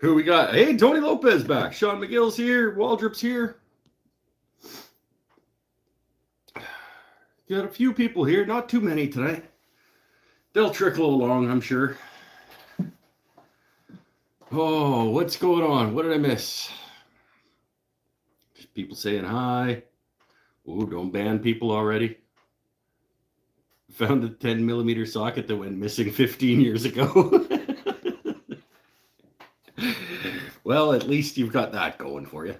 Who we got? Hey, Tony Lopez back. Sean McGill's here. Waldrop's here. Got a few people here. Not too many tonight. They'll trickle along, I'm sure. Oh, what's going on? What did I miss? Just people saying hi. Oh, don't ban people already. Found a 10mm socket that went missing 15 years ago. Well, at least you've got that going for you.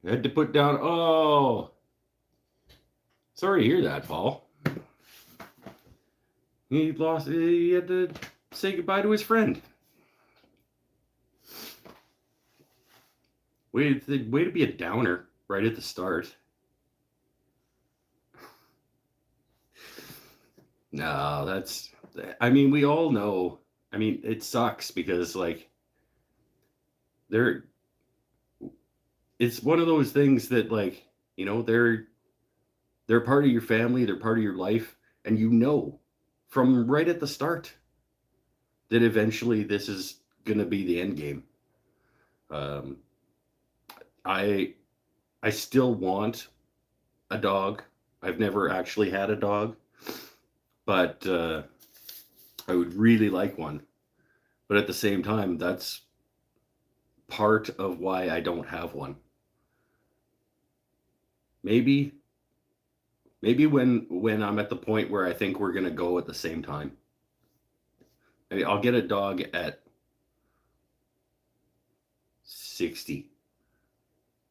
Had to put down. Oh, sorry to hear that, Paul. He had to say goodbye to his friend. Way to be a downer right at the start. No, that's. I mean, we all know. I mean, it sucks because it's one of those things that they're part of your family, they're part of your life, and from right at the start that eventually this is gonna be the end game. I still want a dog. I've never actually had a dog, but I would really like one. But at the same time, that's part of why I don't have one. Maybe when I'm at the point where I think we're gonna go at the same time. I mean, I'll get a dog at 60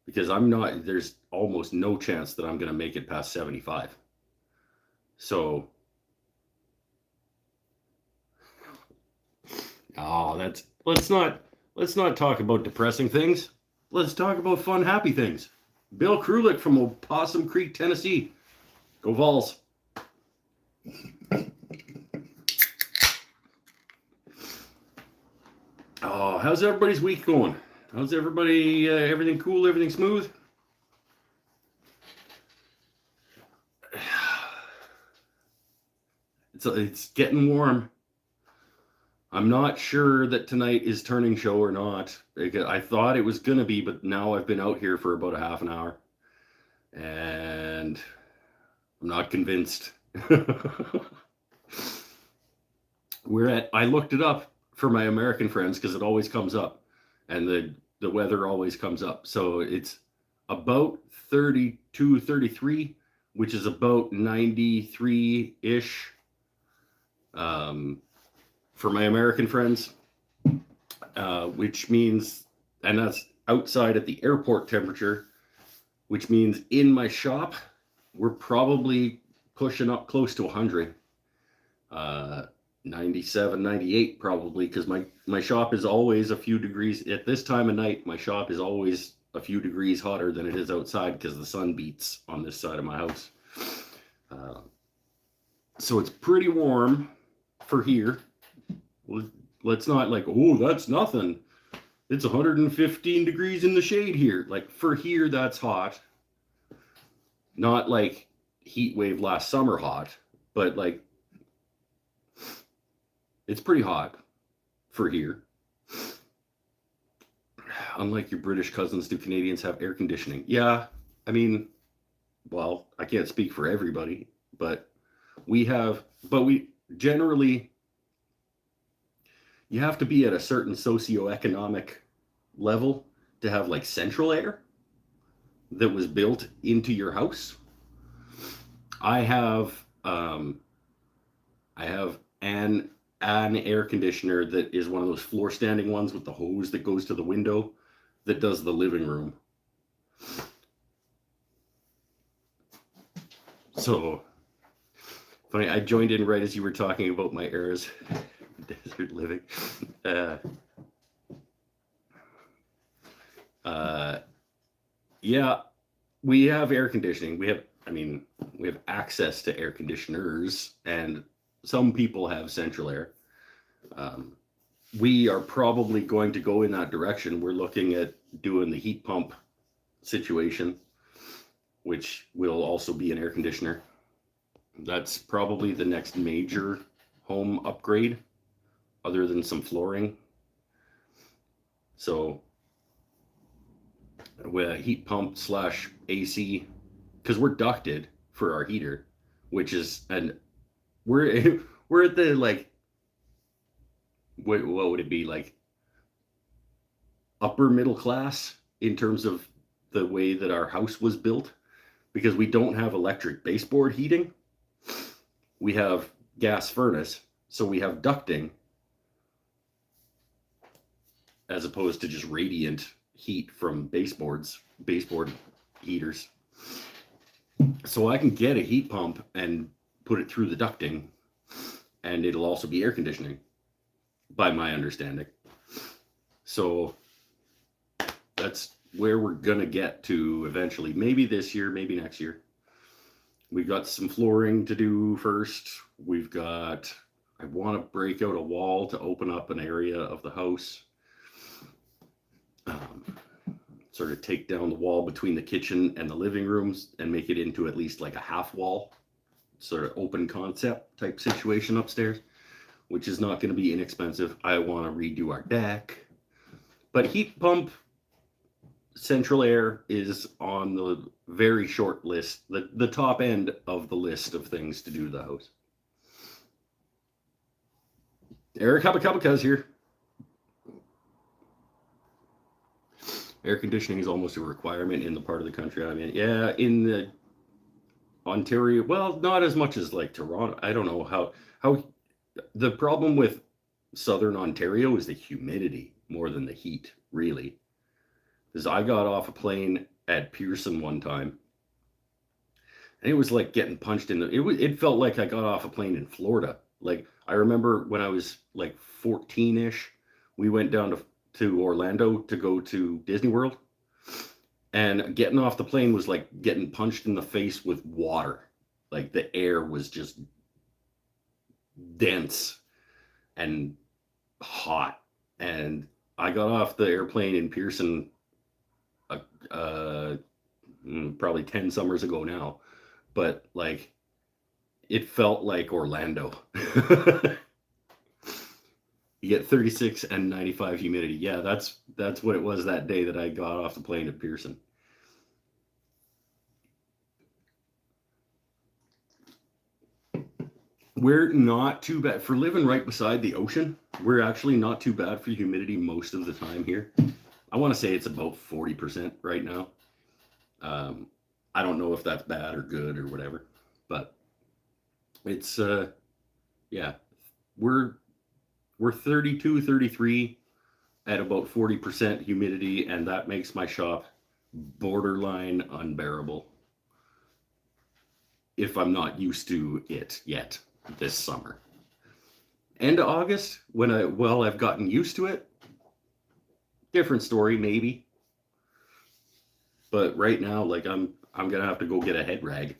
because there's almost no chance that I'm gonna make it past 75. So let's not talk about depressing things. Let's talk about fun, happy things. Bill Krulik from Opossum Creek, Tennessee. Go Vols. Oh, how's everybody's week going? How's everybody, everything cool, everything smooth? It's getting warm. I'm not sure that tonight is turning show or not. I thought it was going to be, but now I've been out here for about a half an hour. And I'm not convinced. I looked it up for my American friends because it always comes up. And the weather always comes up. So it's about 32, 33, which is about 93-ish. For my American friends, which means, and that's outside at the airport temperature, which means in my shop, we're probably pushing up close to 100, 97, 98 probably, because my shop is always a few degrees, at this time of night, my shop is always a few degrees hotter than it is outside because the sun beats on this side of my house. So it's pretty warm for here. Let's not oh, that's nothing. It's 115 degrees in the shade here. For here, that's hot. Not like heat wave last summer hot, but it's pretty hot for here. Unlike your British cousins, do Canadians have air conditioning? Yeah, I mean, well, I can't speak for everybody, but we generally, you have to be at a certain socioeconomic level to have central air that was built into your house. I have an air conditioner that is one of those floor standing ones with the hose that goes to the window that does the living room. So funny, I joined in right as you were talking about my eras. Desert living. Yeah, we have air conditioning. We have access to air conditioners, and some people have central air. We are probably going to go in that direction. We're looking at doing the heat pump situation, which will also be an air conditioner. That's probably the next major home upgrade. other than some flooring. So with a heat pump slash AC, because we're ducted for our heater, which is, and we're we're at the like, what would it be, like upper middle class in terms of the way that our house was built, because we don't have electric baseboard heating. We have gas furnace, so we have ducting as opposed to just radiant heat from baseboard heaters. So I can get a heat pump and put it through the ducting, and it'll also be air conditioning, by my understanding. So that's where we're gonna get to eventually. Maybe this year, maybe next year. We've got some flooring to do first. I want to break out a wall to open up an area of the house. Sort of take down the wall between the kitchen and the living rooms and make it into at least like a half wall, sort of open concept type situation upstairs, which is not going to be inexpensive. I want to redo our deck, but heat pump, central air is on the very short list, the top end of the list of things to do to the house. Eric Habakabaka's here. Air conditioning is almost a requirement in the part of the country I'm in. Yeah, in the Ontario, well, not as much as like Toronto. I don't know how the problem with southern Ontario is the humidity more than the heat, really. Because I got off a plane at Pearson one time, and it was like getting punched in the. It felt like I got off a plane in Florida. Like, I remember when I was like 14-ish, we went down to Orlando to go to Disney World, and getting off the plane was like getting punched in the face with water. Like, the air was just dense and hot. And I got off the airplane in Pearson probably 10 summers ago now, but like, it felt like Orlando. You get 36 and 95 humidity. Yeah, that's what it was that day that I got off the plane at Pearson. We're not too bad for living right beside the ocean. We're actually not too bad for humidity most of the time here. I want to say it's about 40% right now. I don't know if that's bad or good or whatever, but it's yeah, we're 32, 33 at about 40% humidity, and that makes my shop borderline unbearable if I'm not used to it yet this summer. End of August, when I've gotten used to it, different story maybe. But right now, like, I'm gonna have to go get a head rag,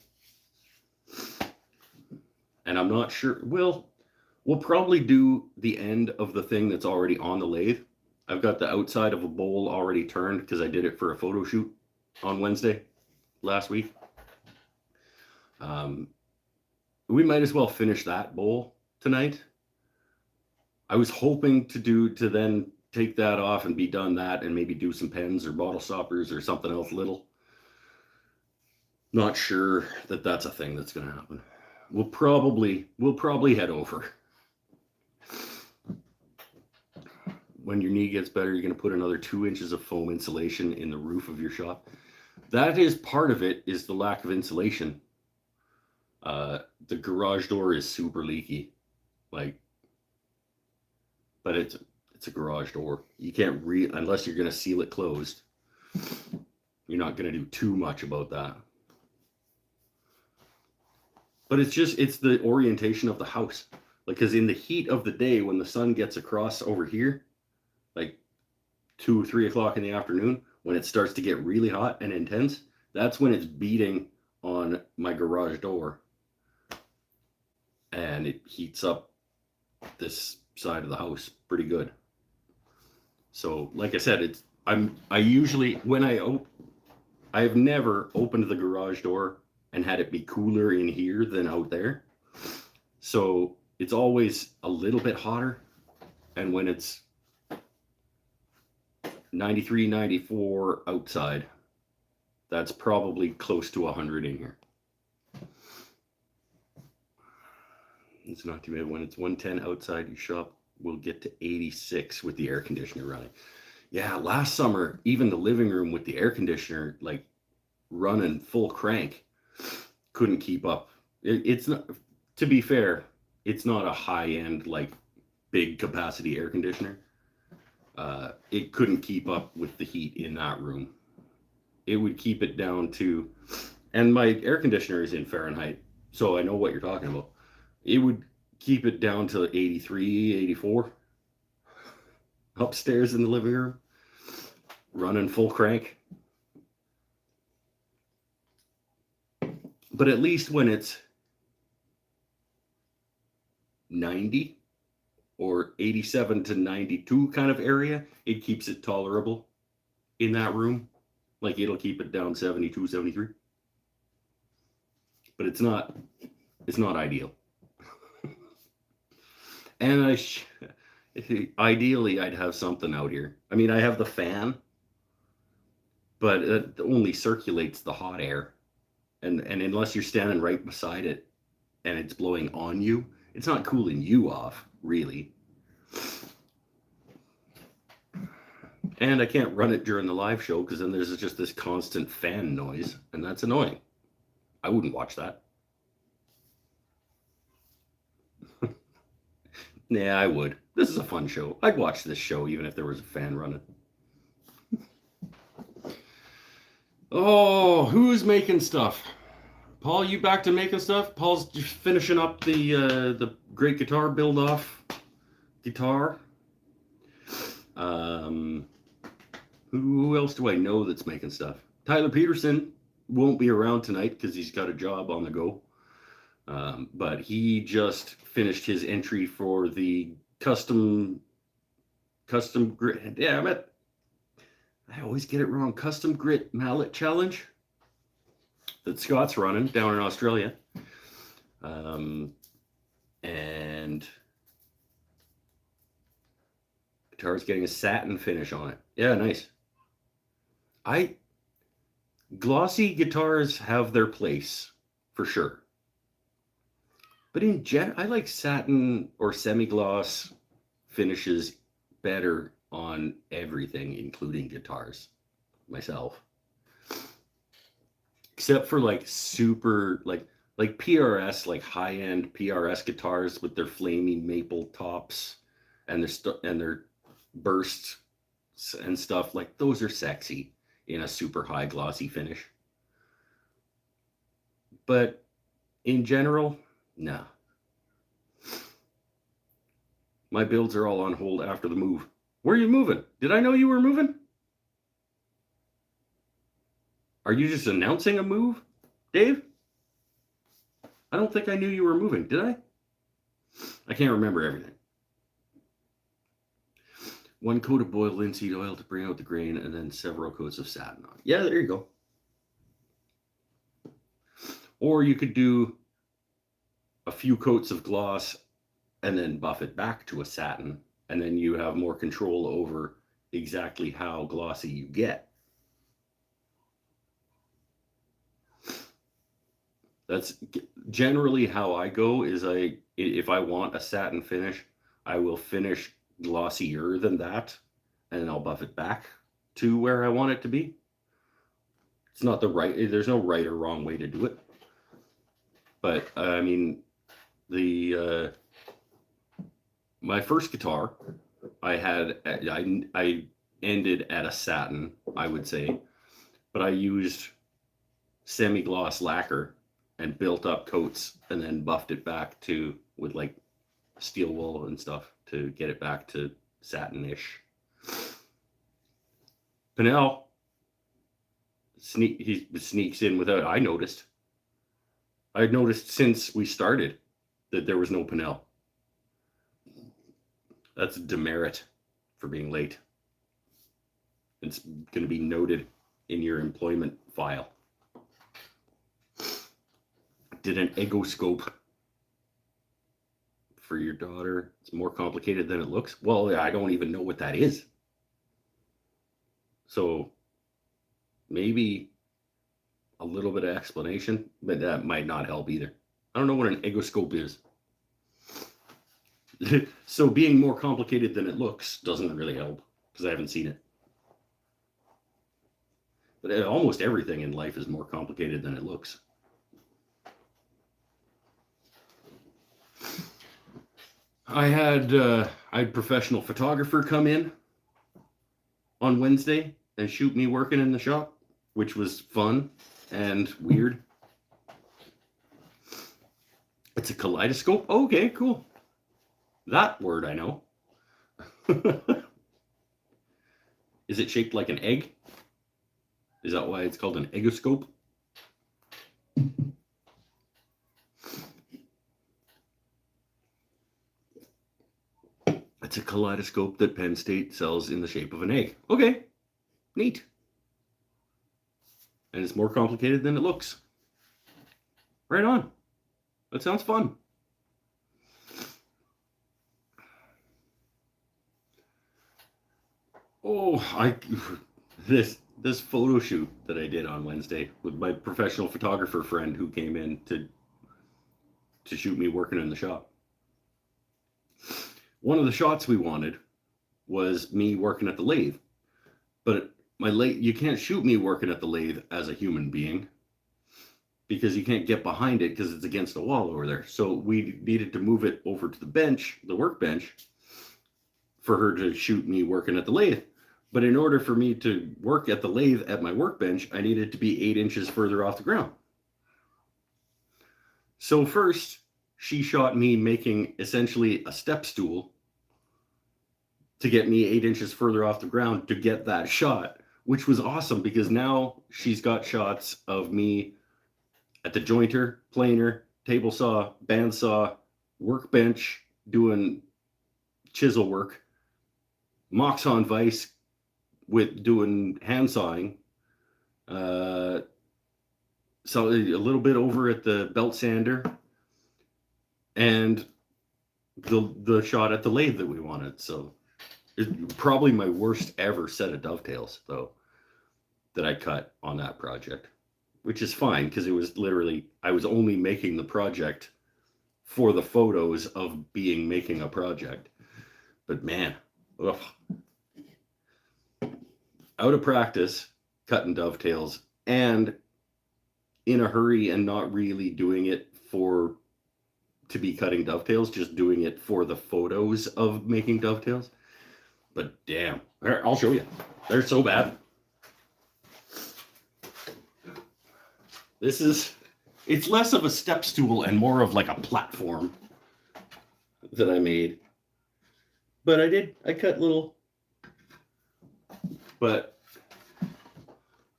and I'm not sure. We'll probably do the end of the thing that's already on the lathe. I've got the outside of a bowl already turned because I did it for a photo shoot on Wednesday last week. We might as well finish that bowl tonight. I was hoping to then take that off and be done that, and maybe do some pens or bottle stoppers or something else little. Not sure that that's a thing that's going to happen. We'll probably head over. When your knee gets better, you're going to put another 2 inches of foam insulation in the roof of your shop. That is part of it, is the lack of insulation. The garage door is super leaky, like, but it's a garage door. You can't unless you're going to seal it closed. You're not going to do too much about that. But it's the orientation of the house. Like, because in the heat of the day, when the sun gets across over here, like 2 or 3 o'clock in the afternoon, when it starts to get really hot and intense, that's when it's beating on my garage door, and it heats up this side of the house pretty good. So, like I said, I usually, when I have never opened the garage door and had it be cooler in here than out there. So it's always a little bit hotter. And when it's 93, 94 outside, that's probably close to 100 in here. It's not too bad. When it's 110 outside, your shop will get to 86 with the air conditioner running. Yeah, last summer, even the living room with the air conditioner, like running full crank, couldn't keep up. It's not, to be fair, it's not a high-end, like, big capacity air conditioner. It couldn't keep up with the heat in that room. It would keep it down to, and my air conditioner is in Fahrenheit, so I know what you're talking about. It would keep it down to 83, 84 upstairs in the living room, running full crank. But at least when it's 90 or 87 to 92 kind of area, it keeps it tolerable in that room. Like, it'll keep it down 72, 73. But it's not ideal. And ideally, I'd have something out here. I mean, I have the fan, but it only circulates the hot air. And unless you're standing right beside it and it's blowing on you, it's not cooling you off, really. And I can't run it during the live show because then there's just this constant fan noise, and that's annoying. I wouldn't watch that. Yeah, I would. This is a fun show. I'd watch this show even if there was a fan running. Oh, who's making stuff? Paul, you back to making stuff? Paul's just finishing up the great guitar build-off guitar. Who else do I know that's making stuff? Tyler Peterson won't be around tonight because he's got a job on the go. But he just finished his entry for the custom grit. Damn it. I always get it wrong. Custom grit mallet challenge that Scott's running down in Australia. And guitar's getting a satin finish on it. Yeah, nice. Glossy guitars have their place for sure. But in general, I like satin or semi-gloss finishes better on everything, including guitars, myself. Except for like super, like PRS, like high-end PRS guitars with their flaming maple tops and their bursts and stuff. Like, those are sexy in a super high glossy finish. But in general, no. My builds are all on hold after the move. Where are you moving? Did I know you were moving? Are you just announcing a move, Dave? I don't think I knew you were moving, did I? I can't remember everything. 1 coat of boiled linseed oil to bring out the grain, and then several coats of satin on it. Yeah, there you go. Or you could do a few coats of gloss and then buff it back to a satin, and then you have more control over exactly how glossy you get. That's generally how I go. Is if I want a satin finish, I will finish glossier than that, and then I'll buff it back to where I want it to be. It's not there's no right or wrong way to do it. But I mean, my first guitar, I ended at a satin, I would say, but I used semi-gloss lacquer and built up coats and then buffed it back with like steel wool and stuff to get it back to satin-ish. Pinnell, he sneaks in without, I noticed since we started that there was no Pinnell. That's a demerit for being late. It's going to be noted in your employment file. Did an egoscope for your daughter. It's more complicated than it looks. Well, I don't even know what that is. So maybe a little bit of explanation, but that might not help either. I don't know what an egoscope is. So being more complicated than it looks doesn't really help because I haven't seen it. But almost everything in life is more complicated than it looks. I had professional photographer come in on Wednesday and shoot me working in the shop, which was fun and weird. It's a kaleidoscope. Oh, okay, cool. That word I know. Is it shaped like an egg? Is that why it's called an egoscope? It's a kaleidoscope that Penn State sells in the shape of an egg. Okay, neat. And it's more complicated than it looks. Right on. That sounds fun. Oh, this photo shoot that I did on Wednesday with my professional photographer friend who came in to shoot me working in the shop. One of the shots we wanted was me working at the lathe, but you can't shoot me working at the lathe as a human being because you can't get behind it because it's against the wall over there. So we needed to move it over to the bench, the workbench, for her to shoot me working at the lathe. But in order for me to work at the lathe at my workbench, I needed to be 8 inches further off the ground. So first, she shot me making essentially a step stool to get me 8 inches further off the ground to get that shot, which was awesome because now she's got shots of me at the jointer, planer, table saw, bandsaw, workbench, doing chisel work, Moxon vise with doing hand sawing, so a little bit over at the belt sander, and the shot at the lathe that we wanted. So it's probably my worst ever set of dovetails though that I cut on that project, which is fine because it was literally, I was only making the project for the photos of making a project. But man, ugh. Out of practice cutting dovetails and in a hurry and not really doing it to be cutting dovetails, just doing it for the photos of making dovetails. But damn, I'll show you. They're so bad. It's less of a step stool and more of like a platform that I made. But I cut little, but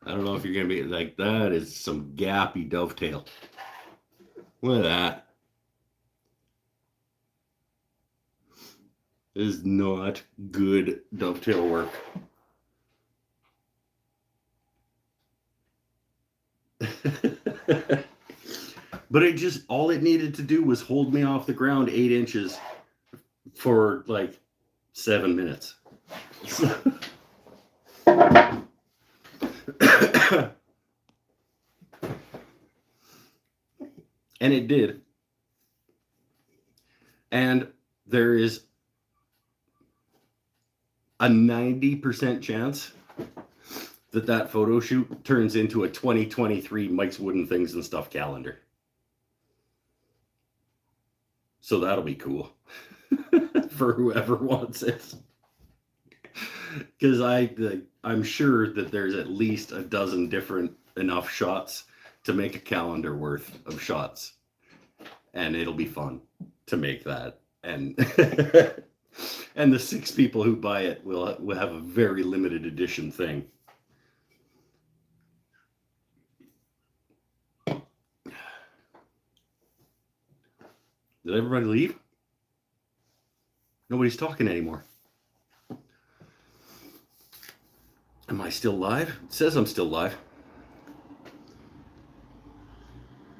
I don't know if you're going to be like, that is some gappy dovetail. Look at that. This is not good dovetail work. But all it needed to do was hold me off the ground 8 inches for like 7 minutes. And it did. And there is a 90% chance that photo shoot turns into a 2023 Mike's Wooden Things and Stuff calendar. So that'll be cool for whoever wants it. Because I'm sure that there's at least a dozen different enough shots to make a calendar worth of shots. And it'll be fun to make that. And and the 6 people who buy it will have a very limited edition thing. Did everybody leave? Nobody's talking anymore. Am I still live? It says I'm still live.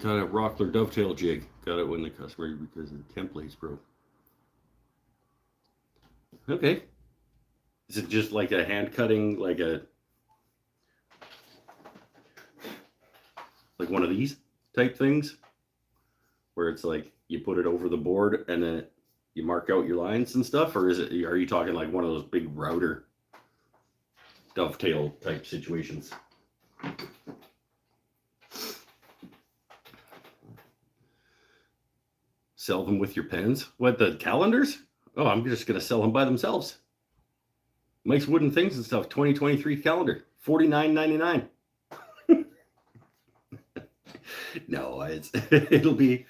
Got a Rockler Dovetail Jig. Got it when the customer, because the templates broke. Okay. Is it just like a hand cutting, like one of these type things, where it's like you put it over the board and then you mark out your lines and stuff, or are you talking like one of those big router dovetail type situations? Sell them with your pens? What, the calendars? Oh, I'm just gonna sell them by themselves. Mike's Wooden Things and Stuff 2023 calendar, $49.99. No, it'll be.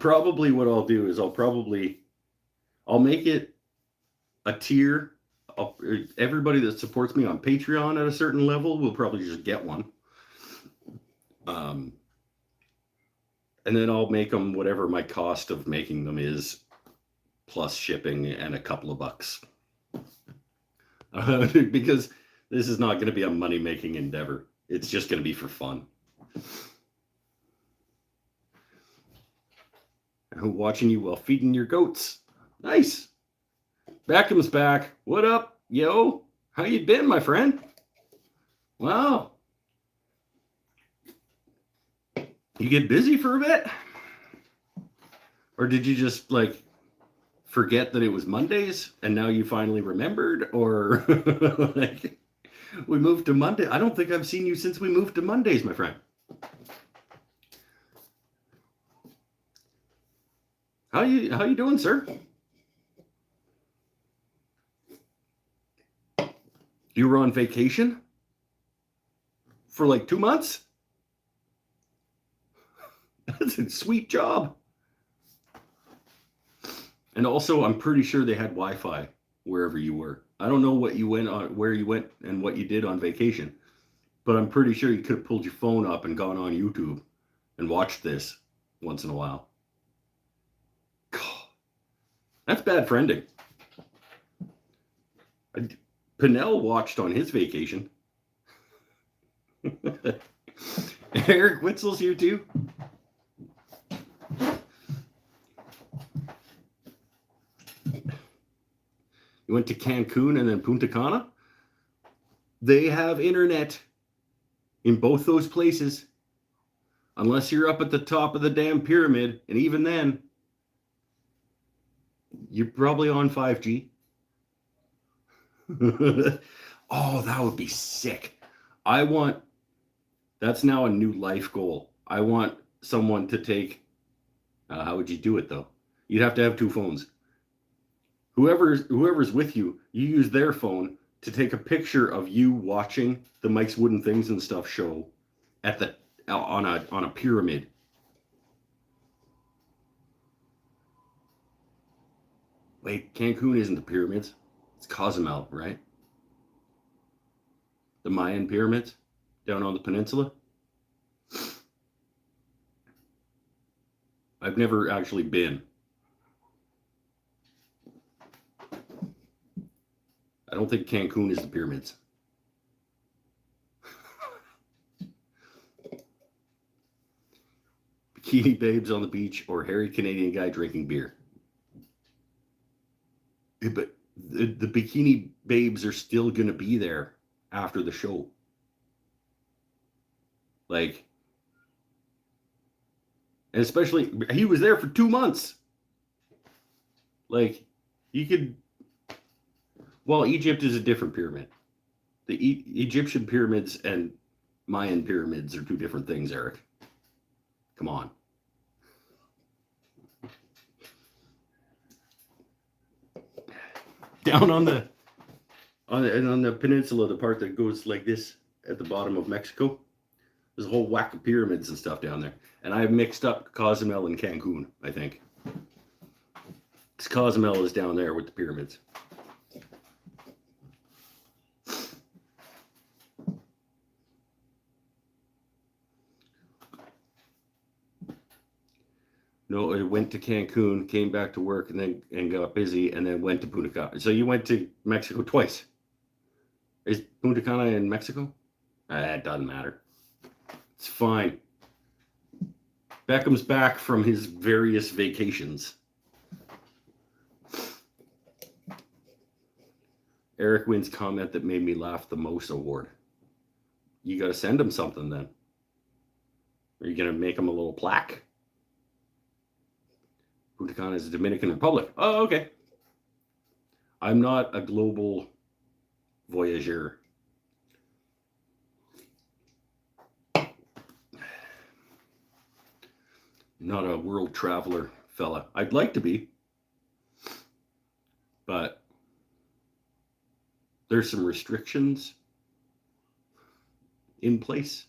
Probably what I'll do is I'll make it a tier. Everybody that supports me on Patreon at a certain level will probably just get one. And then I'll make them whatever my cost of making them is, plus shipping and a couple of bucks. Because this is not going to be a money-making endeavor. It's just going to be for fun. I'm watching you while feeding your goats. Nice. Beckham's back. What up, yo? How you been, my friend? Wow. You get busy for a bit? Or did you just like forget that it was Mondays and now you finally remembered? Or like we moved to Monday? I don't think I've seen you since we moved to Mondays, my friend. How you doing, sir? You were on vacation for like 2 months? That's a sweet job. And also, I'm pretty sure they had Wi-Fi wherever you were. I don't know what you went on, where you went, and what you did on vacation, but I'm pretty sure you could have pulled your phone up and gone on YouTube and watched this once in a while. That's bad friending. Pinnell watched on his vacation. Eric Witzel's here too. You went to Cancun and then Punta Cana? They have internet in both those places. Unless you're up at the top of the damn pyramid, and even then, you're probably on 5G. Oh, that would be sick. That's now a new life goal. I want someone to take, how would you do it though? You'd have to have two phones. Whoever's with you, you use their phone to take a picture of you watching the Mike's Wooden Things and Stuff show on a pyramid. Wait, Cancun isn't the pyramids. It's Cozumel, right? The Mayan pyramids down on the peninsula. I've never actually been. I don't think Cancun is the pyramids. Bikini babes on the beach or hairy Canadian guy drinking beer. But the bikini babes are still going to be there after the show. Like, and especially, he was there for 2 months. Like, you could, well, Egypt is a different pyramid. The Egyptian pyramids and Mayan pyramids are two different things, Eric. Come on. Down on the peninsula, the part that goes like this at the bottom of Mexico, there's a whole whack of pyramids and stuff down there. And I've mixed up Cozumel and Cancun, I think. Because Cozumel is down there with the pyramids. No, I went to Cancun, came back to work, and got busy, and then went to Punta Cana. So you went to Mexico twice. Is Punta Cana in Mexico? It doesn't matter. It's fine. Beckham's back from his various vacations. Eric wins comment that made me laugh the most award. You got to send him something then. Are you going to make him a little plaque? Punta Cana is the Dominican Republic. Oh, okay. I'm not a global voyageur. Not a world traveler fella. I'd like to be, but there's some restrictions in place.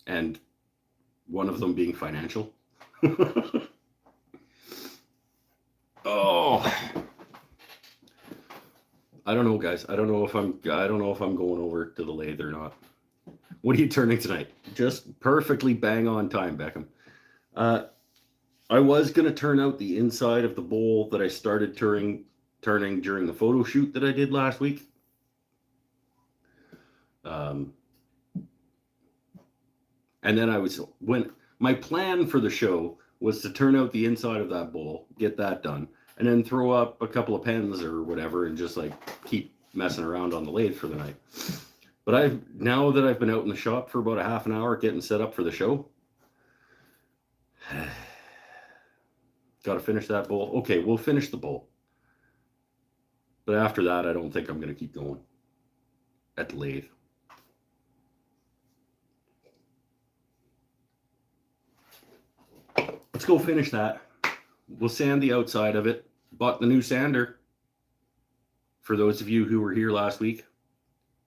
And one of them being financial. Oh, I don't know, guys. I don't know if I'm going over to the lathe or not. What are you turning tonight? Just perfectly bang on time, Beckham. I was going to turn out the inside of the bowl that I started turning during the photo shoot that I did last week. And then my plan for the show was to turn out the inside of that bowl, get that done, and then throw up a couple of pens or whatever and just like keep messing around on the lathe for the night. But now that I've been out in the shop for about a half an hour getting set up for the show, got to finish that bowl. Okay, we'll finish the bowl. But after that, I don't think I'm going to keep going at the lathe. Let's go finish that. We'll sand the outside of it. Bought the new sander. For those of you who were here last week,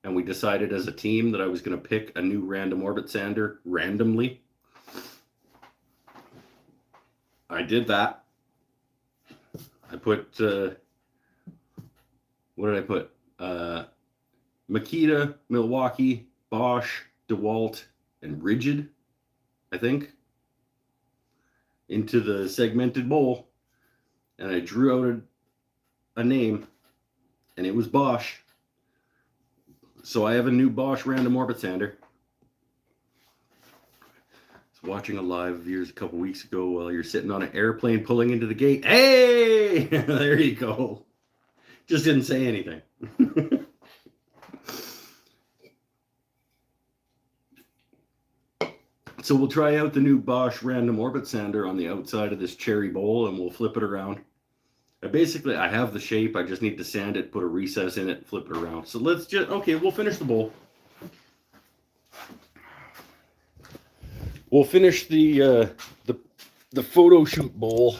and we decided as a team that I was going to pick a new random orbit sander randomly. I did that. I put, what did I put? Makita, Milwaukee, Bosch, DeWalt, and Rigid, I think, into the segmented bowl. And I drew out a name, and it was Bosch. So I have a new Bosch random orbit sander. I was watching a live of yours a couple weeks ago while you're sitting on an airplane pulling into the gate. Hey! There you go. Just didn't say anything. So we'll try out the new Bosch random orbit sander on the outside of this cherry bowl, and we'll flip it around. I have the shape. I just need to sand it, put a recess in it, flip it around. So we'll finish the bowl. We'll finish the photo shoot bowl.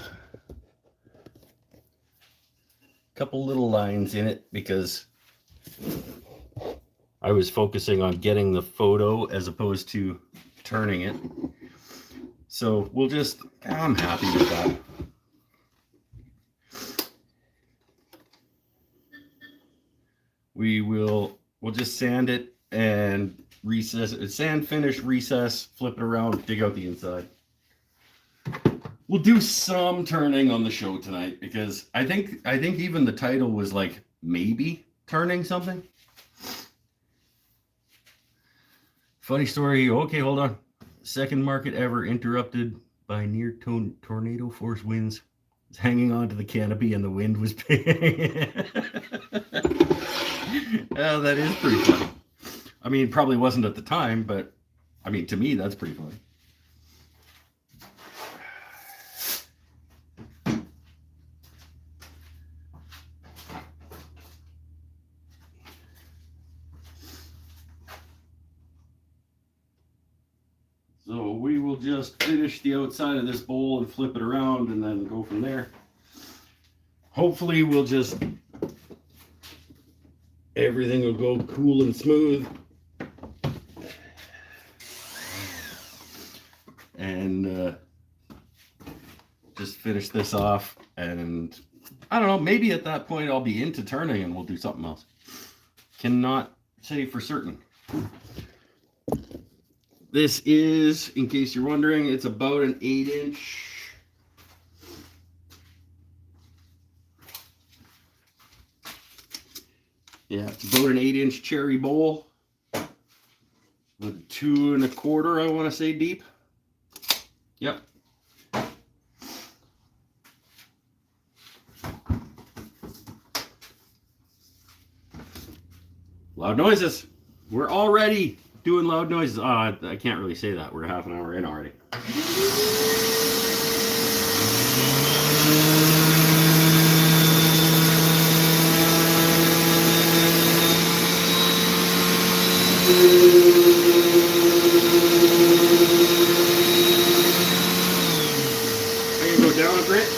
Couple little lines in it because I was focusing on getting the photo as opposed to turning it. So I'm happy with that. We'll just sand it and recess it. Sand, finish, recess, flip it around, dig out the inside. We'll do some turning on the show tonight because I think even the title was like maybe turning something. Funny story. Okay, hold on. Second market ever interrupted by near tornado force winds. It's hanging onto the canopy and the wind was paying. Oh, that is pretty funny. I mean, probably wasn't at the time, but I mean, to me, that's pretty funny. So we will just finish the outside of this bowl and flip it around and then go from there. Hopefully everything will go cool and smooth. And just finish this off. And I don't know, maybe at that point I'll be into turning and we'll do something else. Cannot say for certain. This is, in case you're wondering, it's about an 8-inch. Yeah, it's about an 8-inch cherry bowl with 2 1/4, I want to say, deep. Yep. Loud noises. We're already doing loud noises. I can't really say that. We're half an hour in already. I'm gonna go down a bit.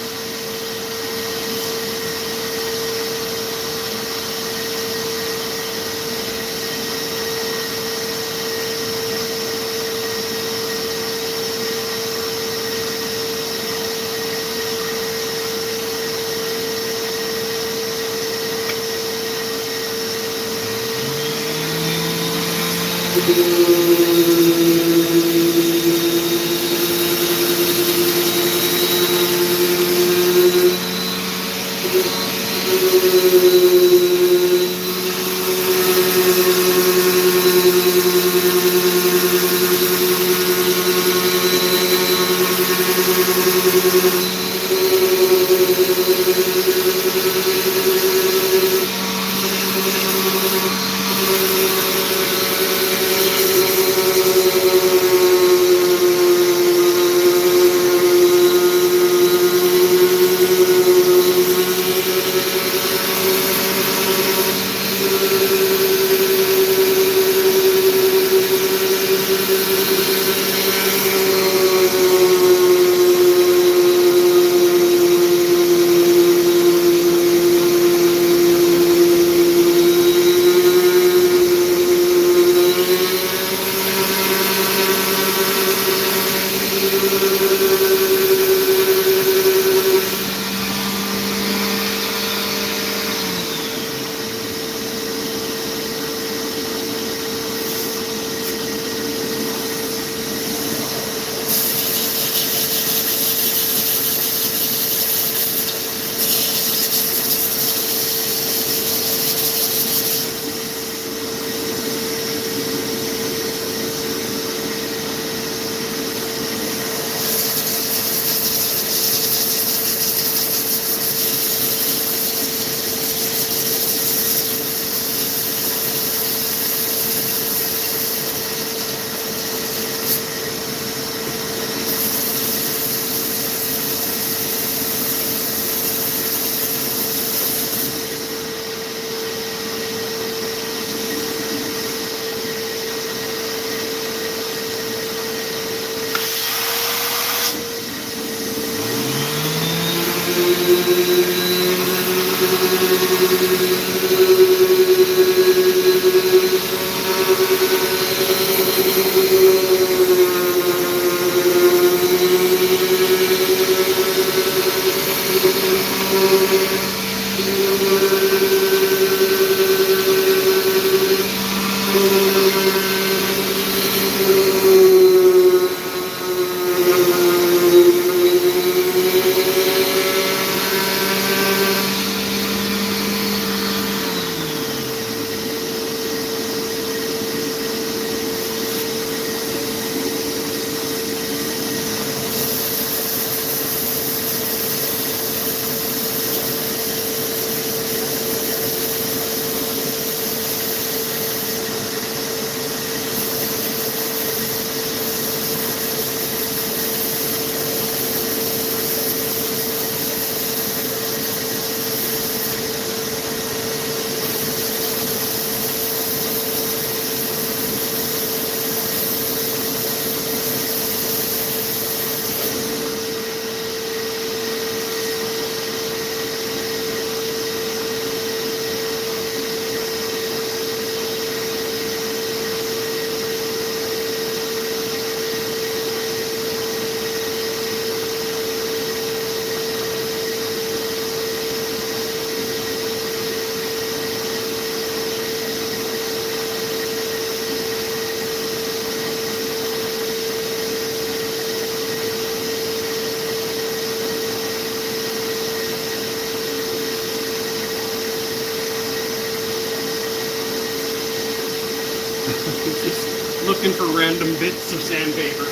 Just looking for random bits of sandpaper.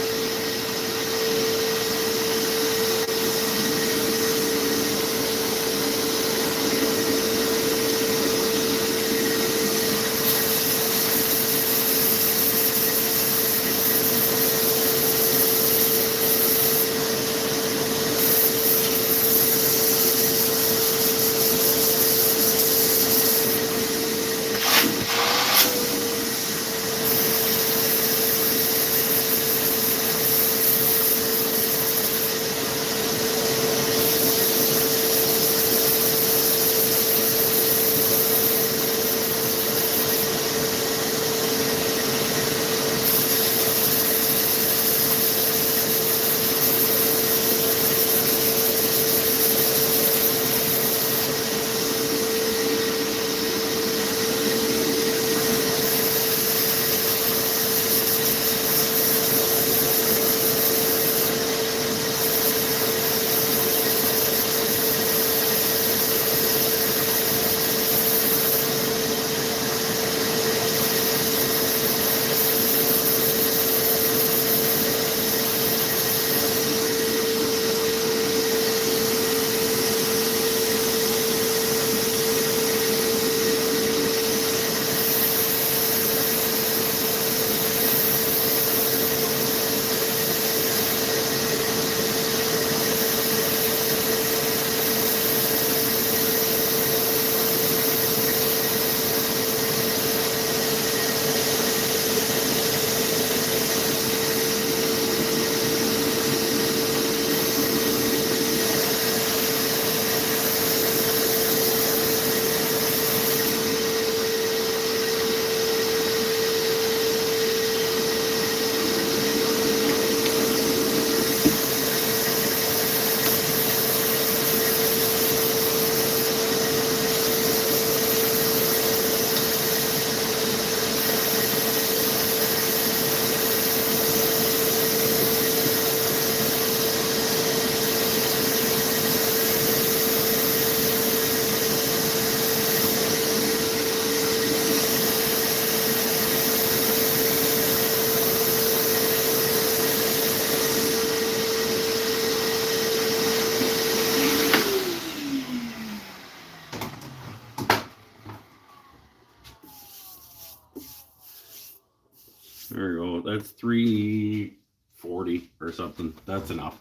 There we go. That's 340 or something. That's enough.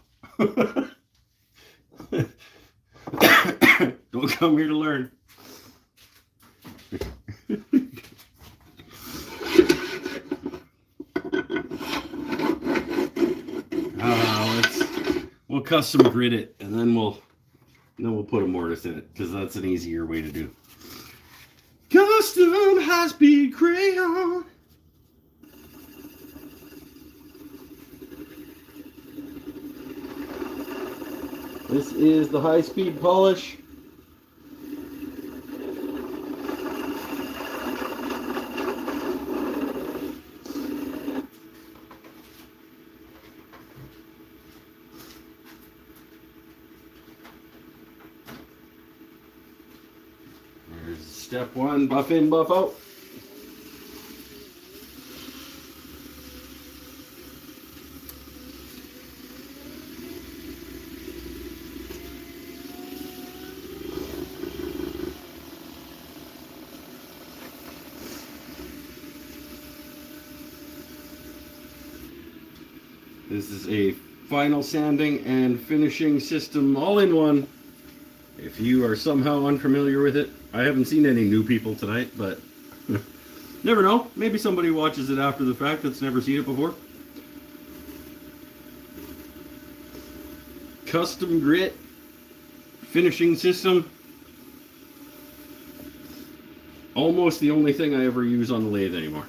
Don't come here to learn. We'll custom grid it, and then we'll put a mortise in it, because that's an easier way to do. Custom high-speed crayon. This is the high-speed polish. There's step one, buff in, buff out. This is a final sanding and finishing system all in one. If you are somehow unfamiliar with it, I haven't seen any new people tonight, but never know. Maybe somebody watches it after the fact that's never seen it before. Custom grit finishing system. Almost the only thing I ever use on the lathe anymore.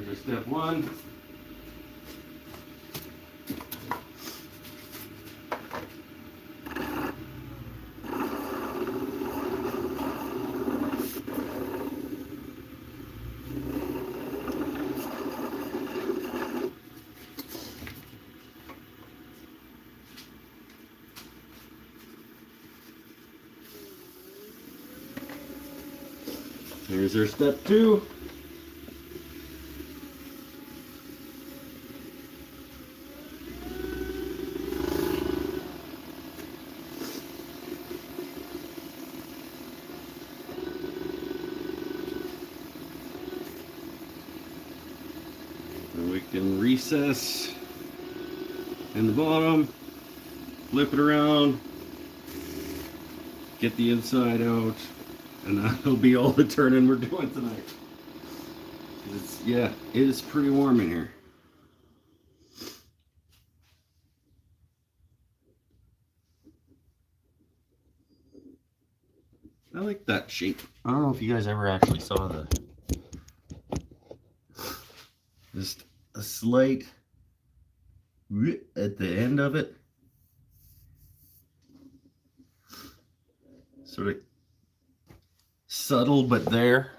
Here's step one. Here's our step two. And we can recess in the bottom, flip it around, get the inside out, and that'll be all the turning we're doing tonight. Yeah, it is pretty warm in here. I like that shape. I don't know if you guys ever actually saw just a slight at the end of it. Sort of subtle, but there.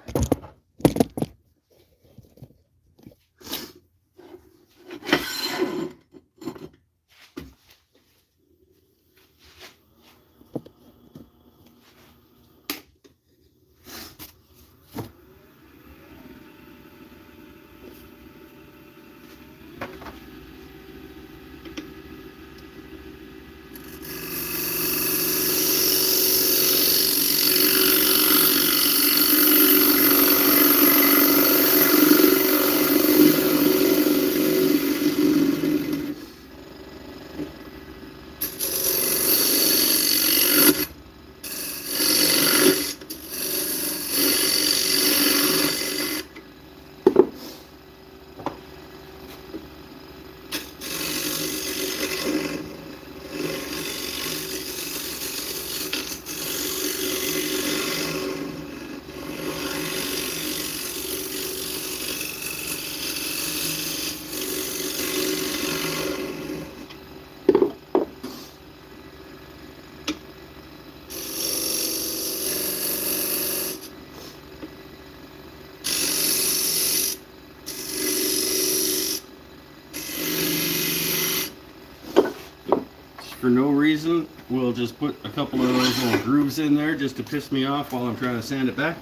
For no reason, we'll just put a couple of those little grooves in there just to piss me off while I'm trying to sand it back.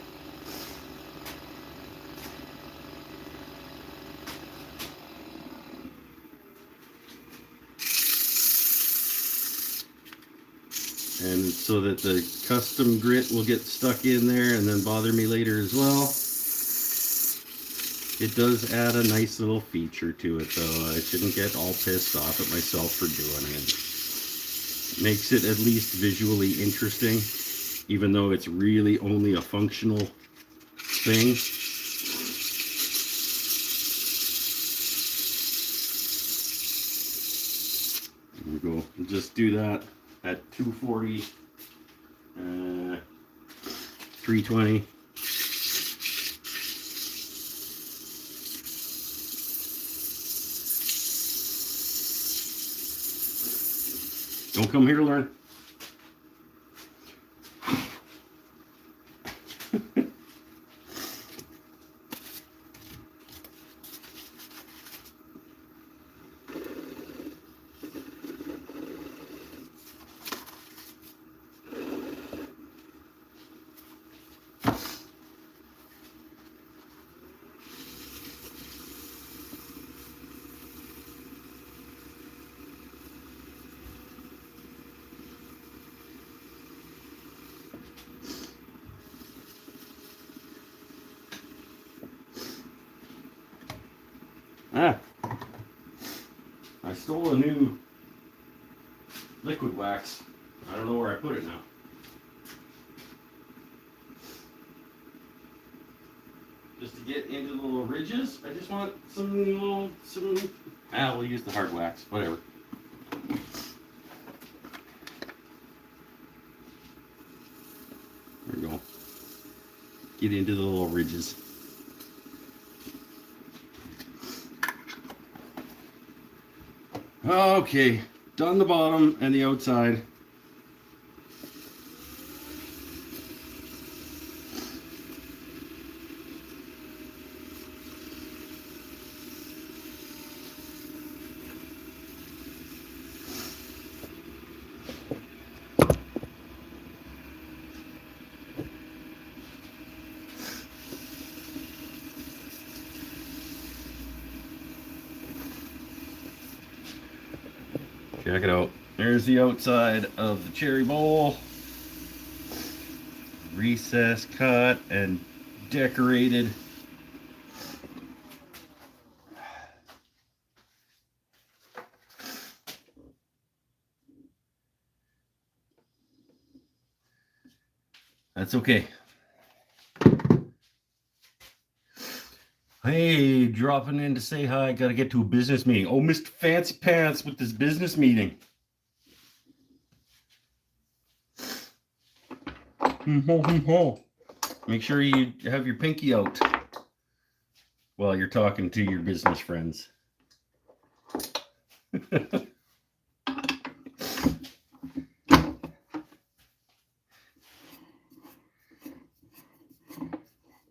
and so that the custom grit will get stuck in there and then bother me later as well. It does add a nice little feature to it, though. I shouldn't get all pissed off at myself for doing it. It makes it at least visually interesting, even though it's really only a functional thing. There we go. We'll just do that at 240, 320. Don't come here to learn. I stole a new liquid wax. I don't know where I put it now. Just to get into the little ridges, I just want we'll use the hard wax, whatever. There we go. Get into the little ridges. Okay, done the bottom and the outside. Check it out. There's the outside of the cherry bowl. Recess cut and decorated. That's okay. Hey, dropping in to say hi. Gotta get to a business meeting. Oh, Mr. Fancy Pants with this business meeting. Make sure you have your pinky out while you're talking to your business friends.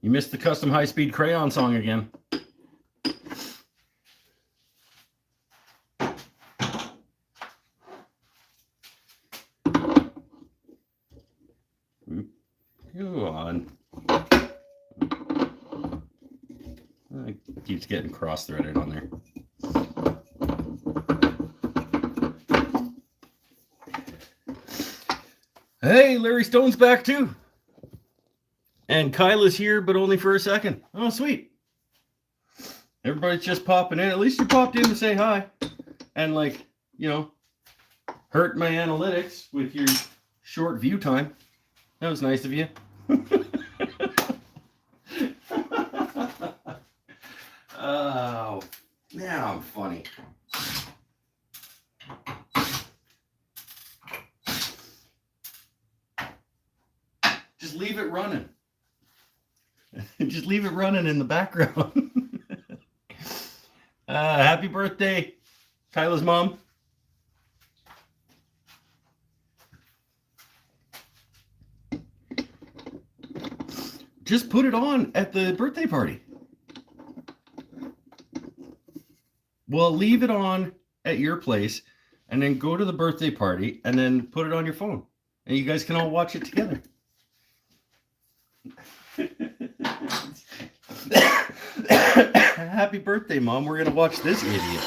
You missed the custom high-speed crayon song again. Go on. It keeps getting cross-threaded on there. Hey, Larry Stone's back too. And Kyla's here, but only for a second. Oh, sweet. Everybody's just popping in. At least you popped in to say hi. And, like, you know, hurt my analytics with your short view time. That was nice of you. Oh, now I'm funny. Just leave it running. Just leave it running in the background. Happy birthday, Kyla's mom. Just put it on at the birthday party. Well, leave it on at your place and then go to the birthday party and then put it on your phone. And you guys can all watch it together. Happy birthday, Mom. We're going to watch this idiot.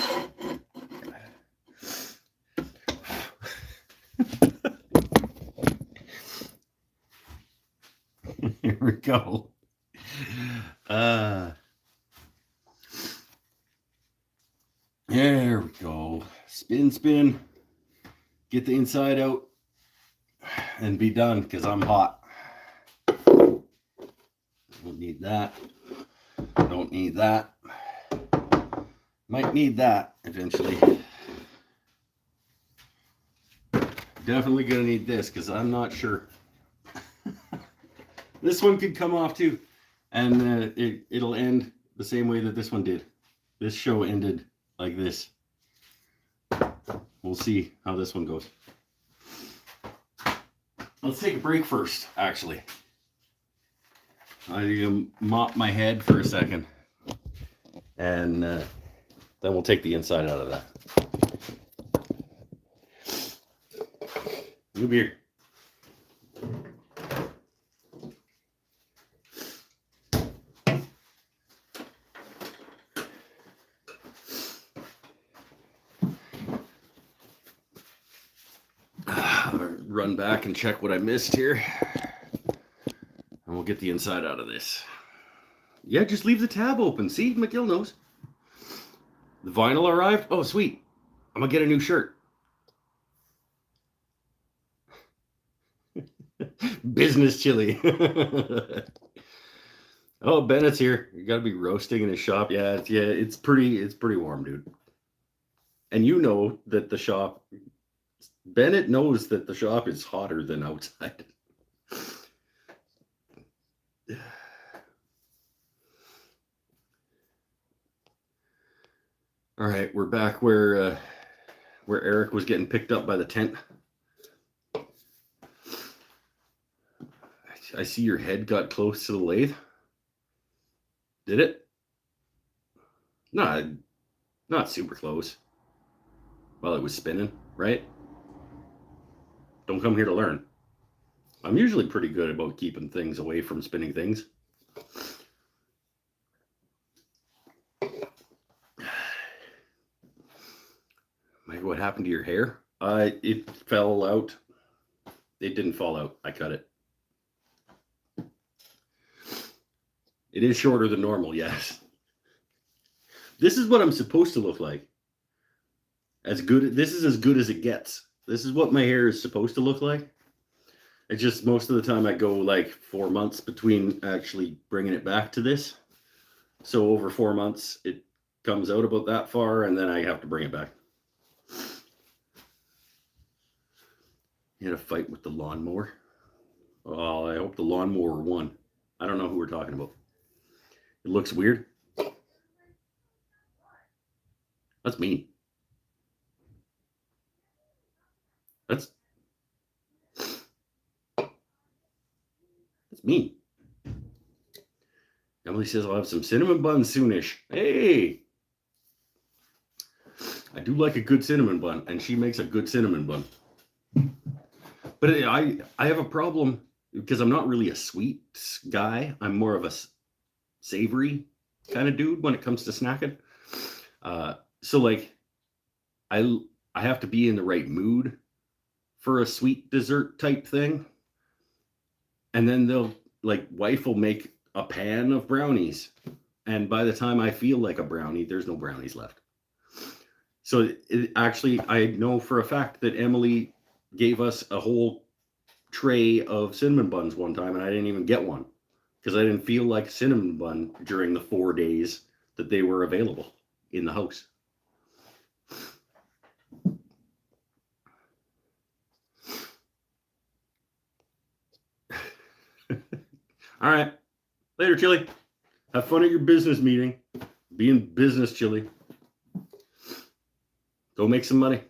go. There we go. Spin, spin. Get the inside out and be done because I'm hot. Don't need that. Don't need that. Might need that eventually. Definitely gonna need this because I'm not sure. This one could come off too, and it'll end the same way that this one did. This show ended like this. We'll see how this one goes. Let's take a break first, actually. I need to mop my head for a second, and then we'll take the inside out of that. New beer. Run back and check what I missed here. And we'll get the inside out of this. Yeah, just leave the tab open. See, McGill knows. The vinyl arrived. Oh, sweet. I'm going to get a new shirt. Business chili. Oh, Bennett's here. You got to be roasting in his shop. Yeah, it's pretty warm, dude. And you know that the shop, Bennett knows that the shop is hotter than outside. All right, we're back where Eric was getting picked up by the tent. I see your head got close to the lathe. Did it? No, not super close. While it was spinning, right? Don't come here to learn. I'm usually pretty good about keeping things away from spinning things. Mike, what happened to your hair? It fell out. It didn't fall out. I cut it. It is shorter than normal, yes. This is what I'm supposed to look like. This is as good as it gets. This is what my hair is supposed to look like. It's just most of the time I go like 4 months between actually bringing it back to this. So over 4 months, it comes out about that far, and then I have to bring it back. You had a fight with the lawnmower? Oh, I hope the lawnmower won. I don't know who we're talking about. It looks weird. That's mean. That's mean. Emily says I'll have some cinnamon buns soonish. Hey! I do like a good cinnamon bun, and she makes a good cinnamon bun. But I have a problem because I'm not really a sweet guy. I'm more of a savory kind of dude when it comes to snacking. So like I have to be in the right mood for a sweet dessert type thing. And then wife will make a pan of brownies. And by the time I feel like a brownie, there's no brownies left. So actually, I know for a fact that Emily gave us a whole tray of cinnamon buns one time, and I didn't even get one because I didn't feel like a cinnamon bun during the 4 days that they were available in the house. All right. Later, Chili. Have fun at your business meeting. Be in business, Chili. Go make some money.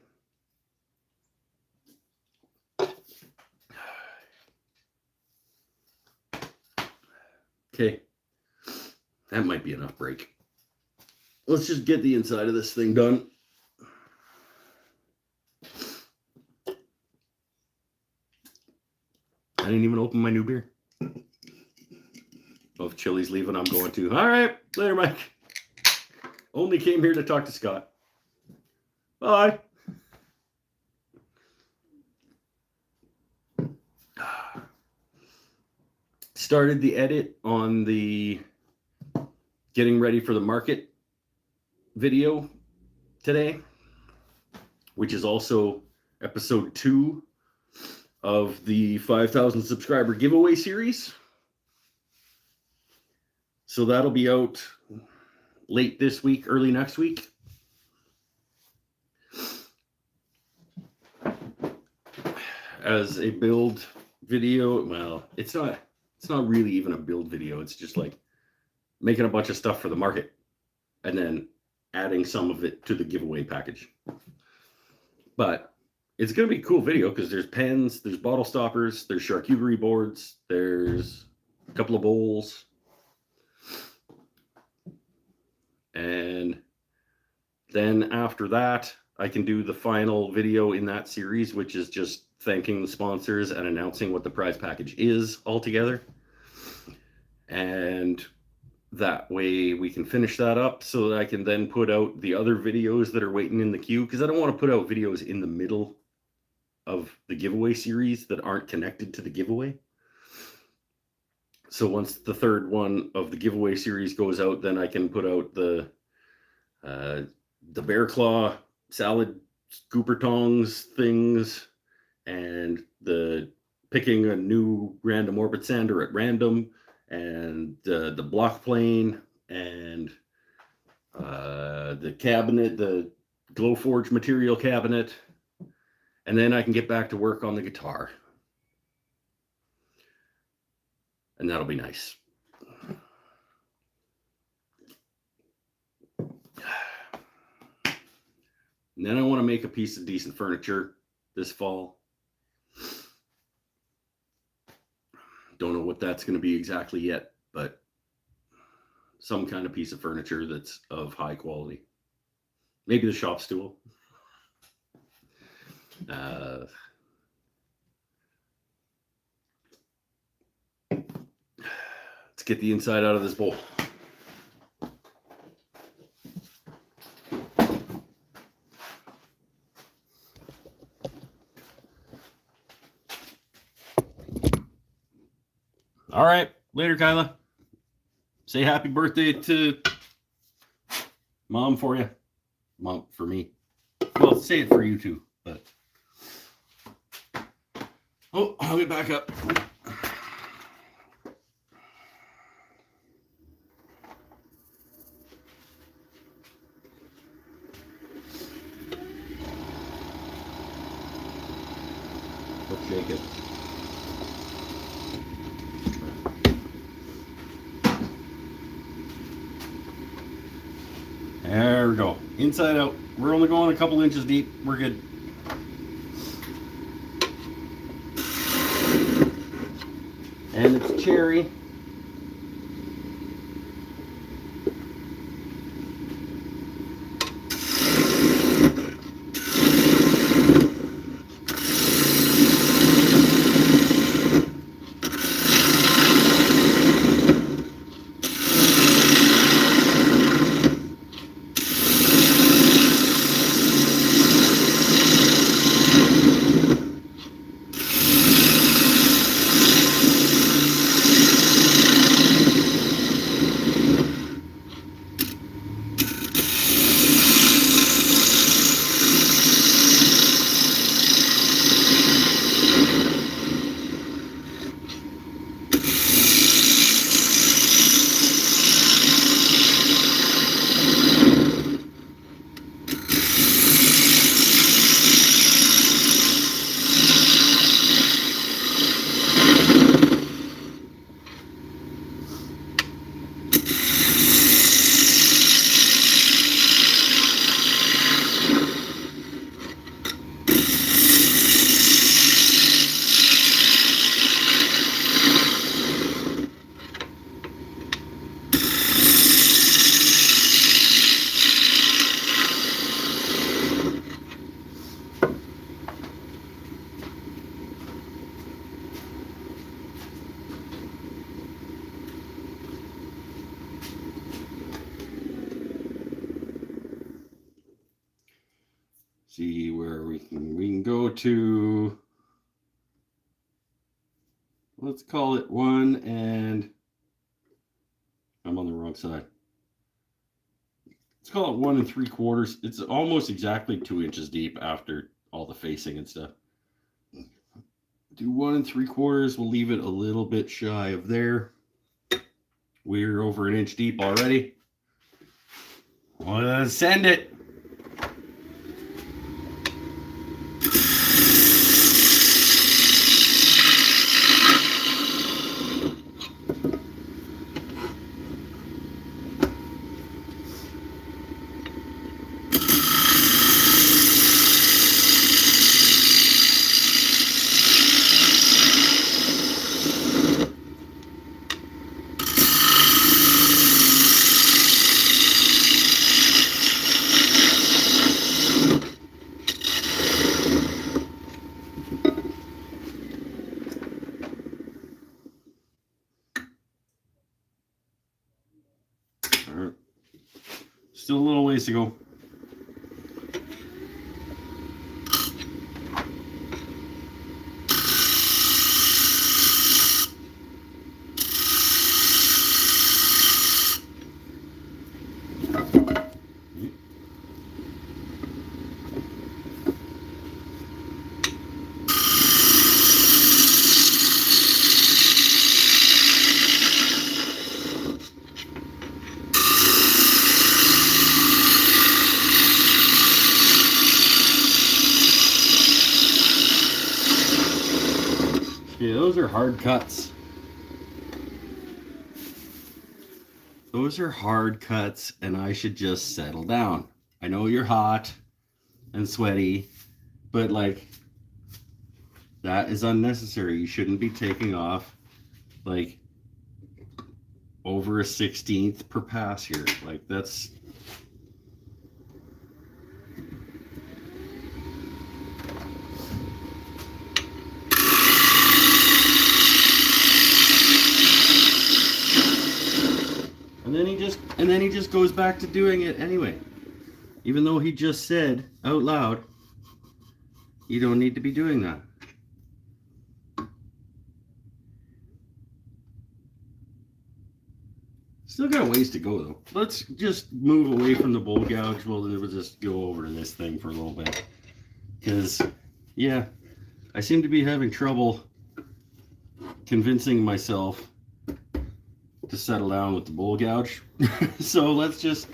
Okay. That might be enough break. Let's just get the inside of this thing done. I didn't even open my new beer. Oh, if Chili's leaving, I'm going to. All right. Later, Mike. Only came here to talk to Scott. Bye. started the edit on the getting ready for the market video today, which is also episode 2 of the 5,000 subscriber giveaway series. So that'll be out late this week, early next week. As a build video, well, it's not really even a build video. It's just like making a bunch of stuff for the market and then adding some of it to the giveaway package. But it's going to be a cool video because there's pens, there's bottle stoppers, there's charcuterie boards, there's a couple of bowls. And then after that, I can do the final video in that series, which is just thanking the sponsors and announcing what the prize package is altogether. And that way we can finish that up so that I can then put out the other videos that are waiting in the queue, because I don't want to put out videos in the middle of the giveaway series that aren't connected to the giveaway. So once the third one of the giveaway series goes out, then I can put out the bear claw salad scooper tongs things, and the picking a new random orbit sander at random, and the block plane, and the cabinet, the Glowforge material cabinet, and then I can get back to work on the guitar. And that'll be nice. And then I want to make a piece of decent furniture this fall. Don't know what that's going to be exactly yet, but some kind of piece of furniture that's of high quality. Maybe the shop stool. Let's get the inside out of this bowl. All right, later, Kyla. Say happy birthday to Mom for you. Mom for me. Well, say it for you too, but. Oh, I'll get back up. Let's shake it. There we go. Inside out. We're only going a couple inches deep. We're good. And it's cherry. See where we can go to. let's call it 1 and I'm on the wrong side. Let's call it 1 3/4. It's almost exactly 2 inches deep after all the facing and stuff. Do 1 3/4. We'll leave it a little bit shy of there. We're over 1 inch deep already. Let's send it. Still a little ways to go. Yeah, those are hard cuts. Those are hard cuts, and I should just settle down. I know you're hot and sweaty, but like, that is unnecessary. You shouldn't be taking off like over 1/16 per pass here. Like, that's... And then he just goes back to doing it anyway. Even though he just said out loud, you don't need to be doing that. Still got a ways to go though. Let's just move away from the bowl gouge. We'll just go over to this thing for a little bit. Because, yeah, I seem to be having trouble convincing myself to settle down with the bowl gouge. So let's just...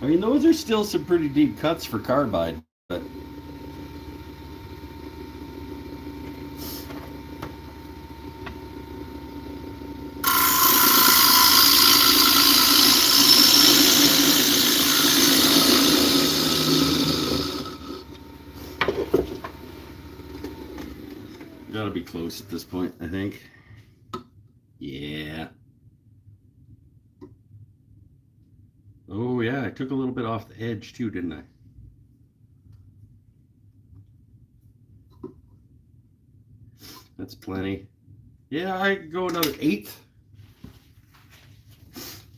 I mean, those are still some pretty deep cuts for carbide, but gotta be close at this point, I think. Yeah. Oh yeah, I took a little bit off the edge too, didn't I? That's plenty. Yeah, I could go another 1/8.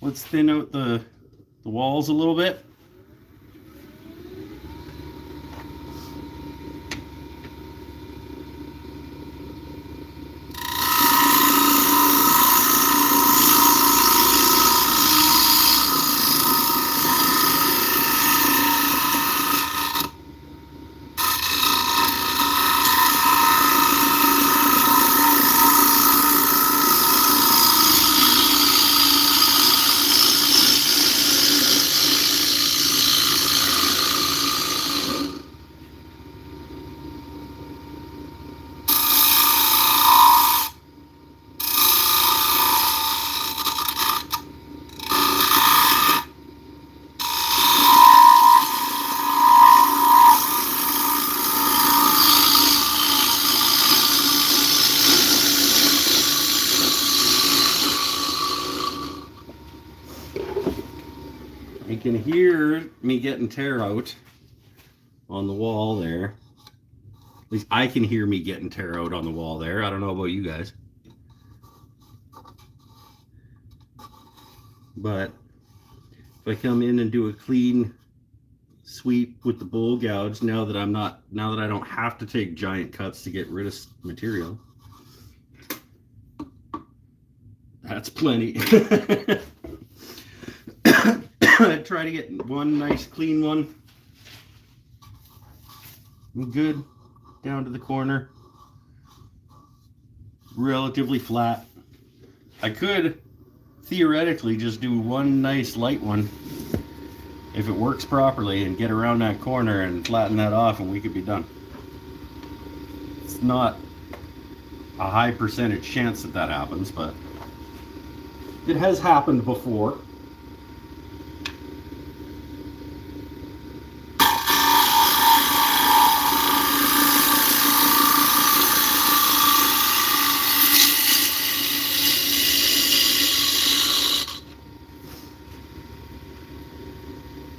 Let's thin out the walls a little bit. can hear me getting tear out on the wall there. At least I can hear me getting tear out on the wall there. I don't know about you guys. But if I come in and do a clean sweep with the bowl gouge, now that I don't have to take giant cuts to get rid of material, that's plenty. I try to get one nice clean one, good down to the corner, relatively flat. I could theoretically just do one nice light one if it works properly and get around that corner and flatten that off, and we could be done. It's not a high percentage chance that that happens, but it has happened before.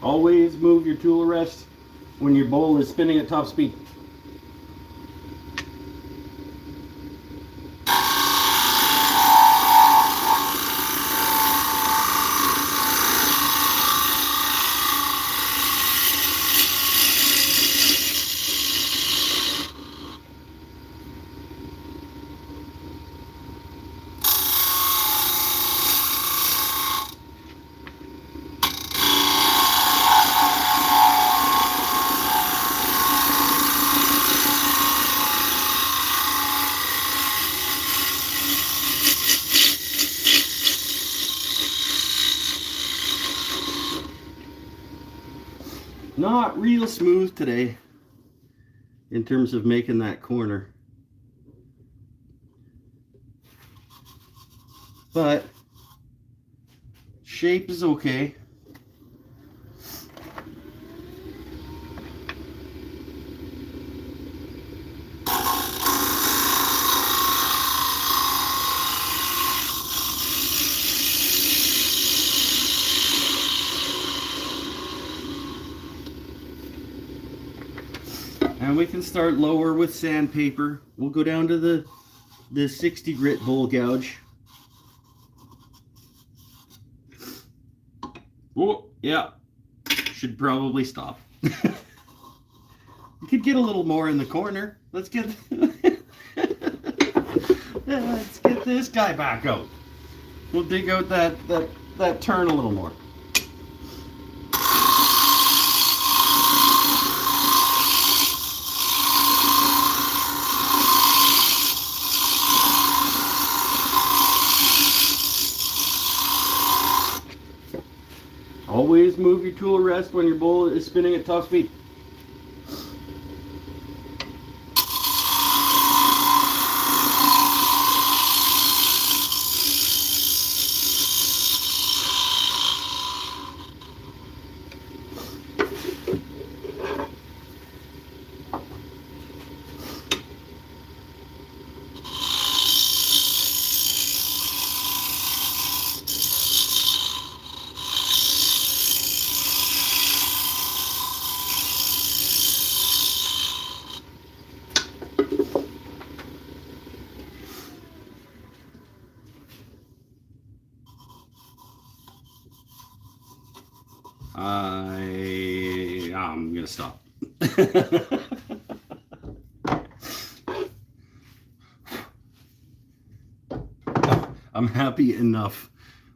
Always move your tool rest when your bowl is spinning at top speed. Not real smooth today in terms of making that corner, but shape is okay. And we can start lower with sandpaper. We'll go down to the 60 grit bowl gouge. Oh, yeah. Should probably stop. You could get a little more in the corner. Let's get let's get this guy back out. We'll dig out that turn a little more. Always move your tool rest when your bowl is spinning at top speed. I'm gonna stop. I'm happy enough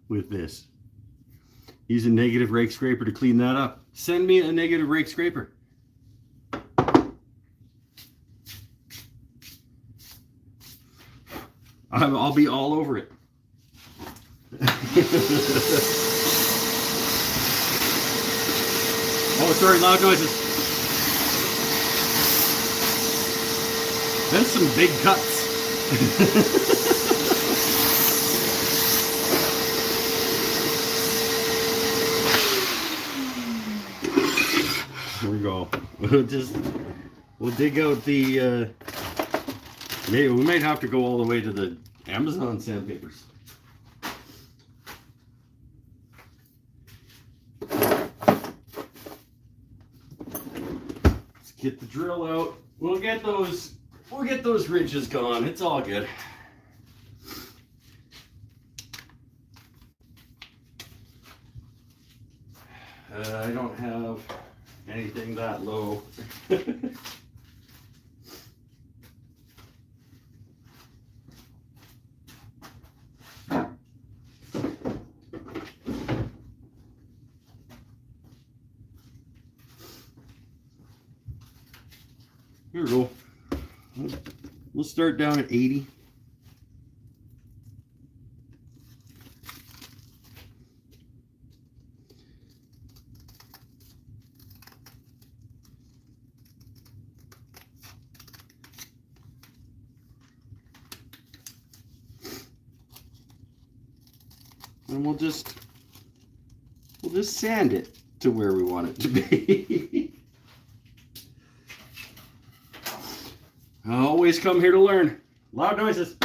with this. Use a negative rake scraper to clean that up. Send me a negative rake scraper. I'll be all over it. Oh, sorry, loud noises. That's some big cuts. Here we go. We'll dig out the, maybe we might have to go all the way to the Amazon sandpapers. get the drill out. We'll get those ridges gone. It's all good. I don't have anything that low. Here we go. We'll start down at 80. And we'll just sand it to where we want it to be. I always come here to learn. Loud noises.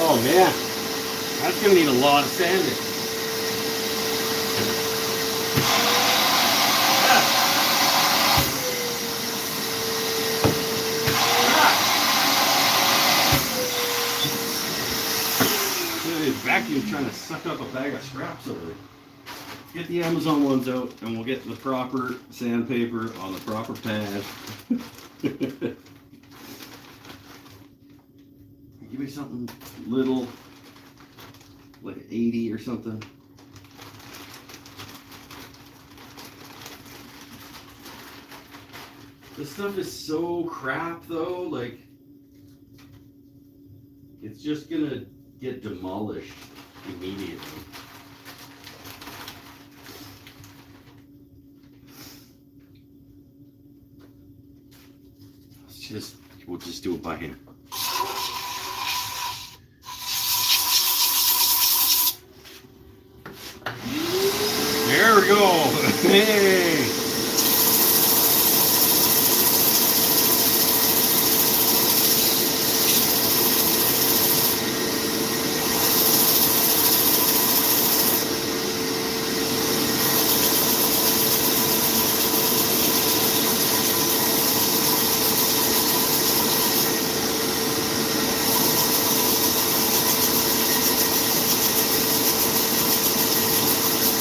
Oh man, that's gonna need a lot of sanding. Vacuum trying to suck up a bag of scraps over there. Get the Amazon ones out and we'll get the proper sandpaper on the proper pad. Give me something little, like 80 or something. This stuff is so crap though, like, it's just gonna get demolished immediately. We'll just do it by hand. There we go. Hey.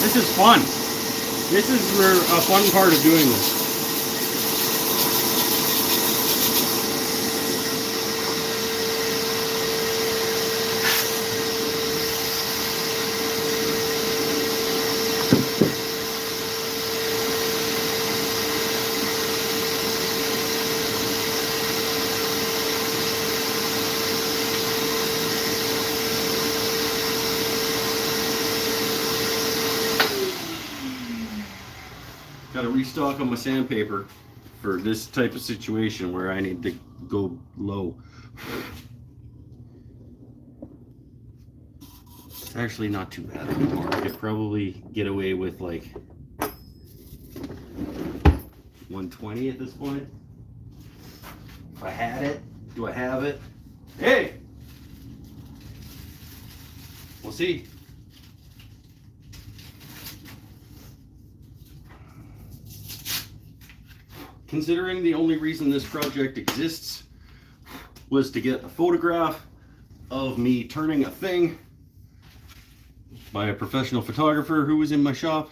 This is fun. This is a fun part of doing this. Got to restock on my sandpaper for this type of situation where I need to go low. It's actually not too bad anymore. I could probably get away with like 120 at this point. If I had it, do I have it? Hey! We'll see. Considering the only reason this project exists was to get a photograph of me turning a thing by a professional photographer who was in my shop.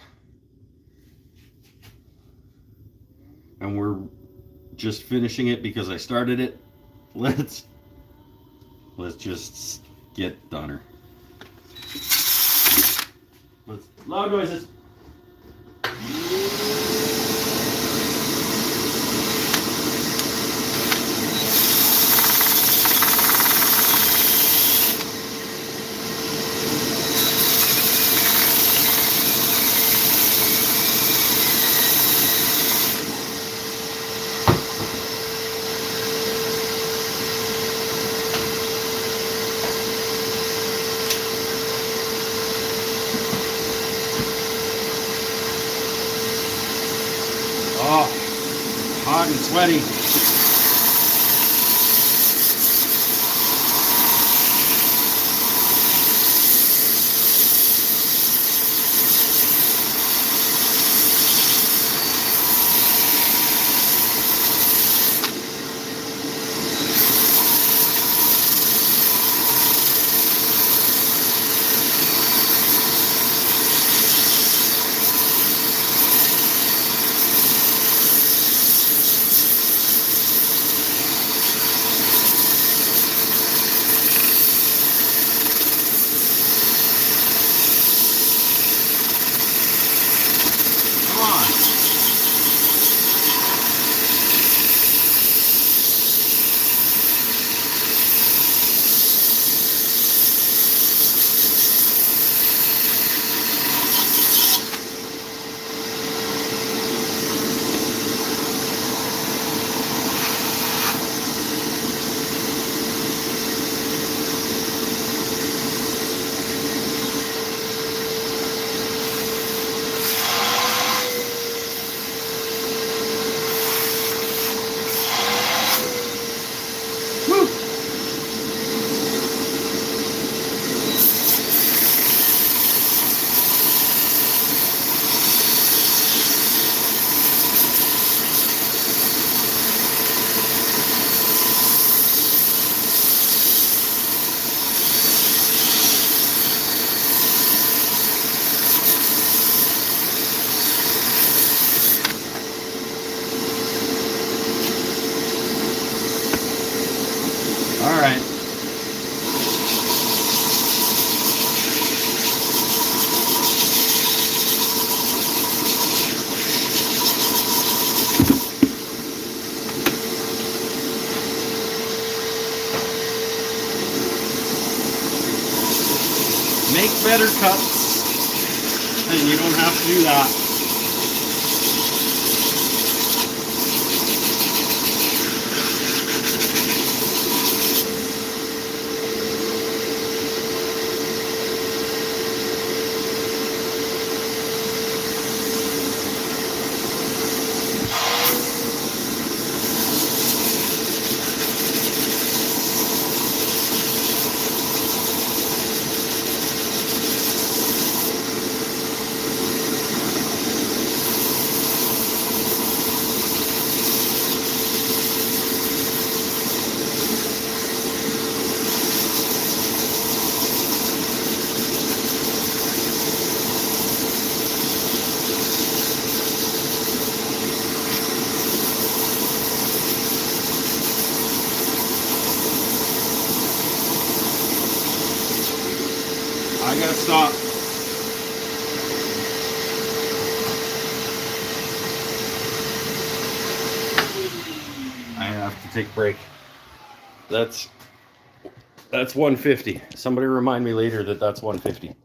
and we're just finishing it because I started it. Let's just get done. Loud noises. Oh, hot and sweaty. All right. Make better cuts, and you don't have to do that. I gotta stop. I have to take a break. That's 150. Somebody remind me later that that's 150.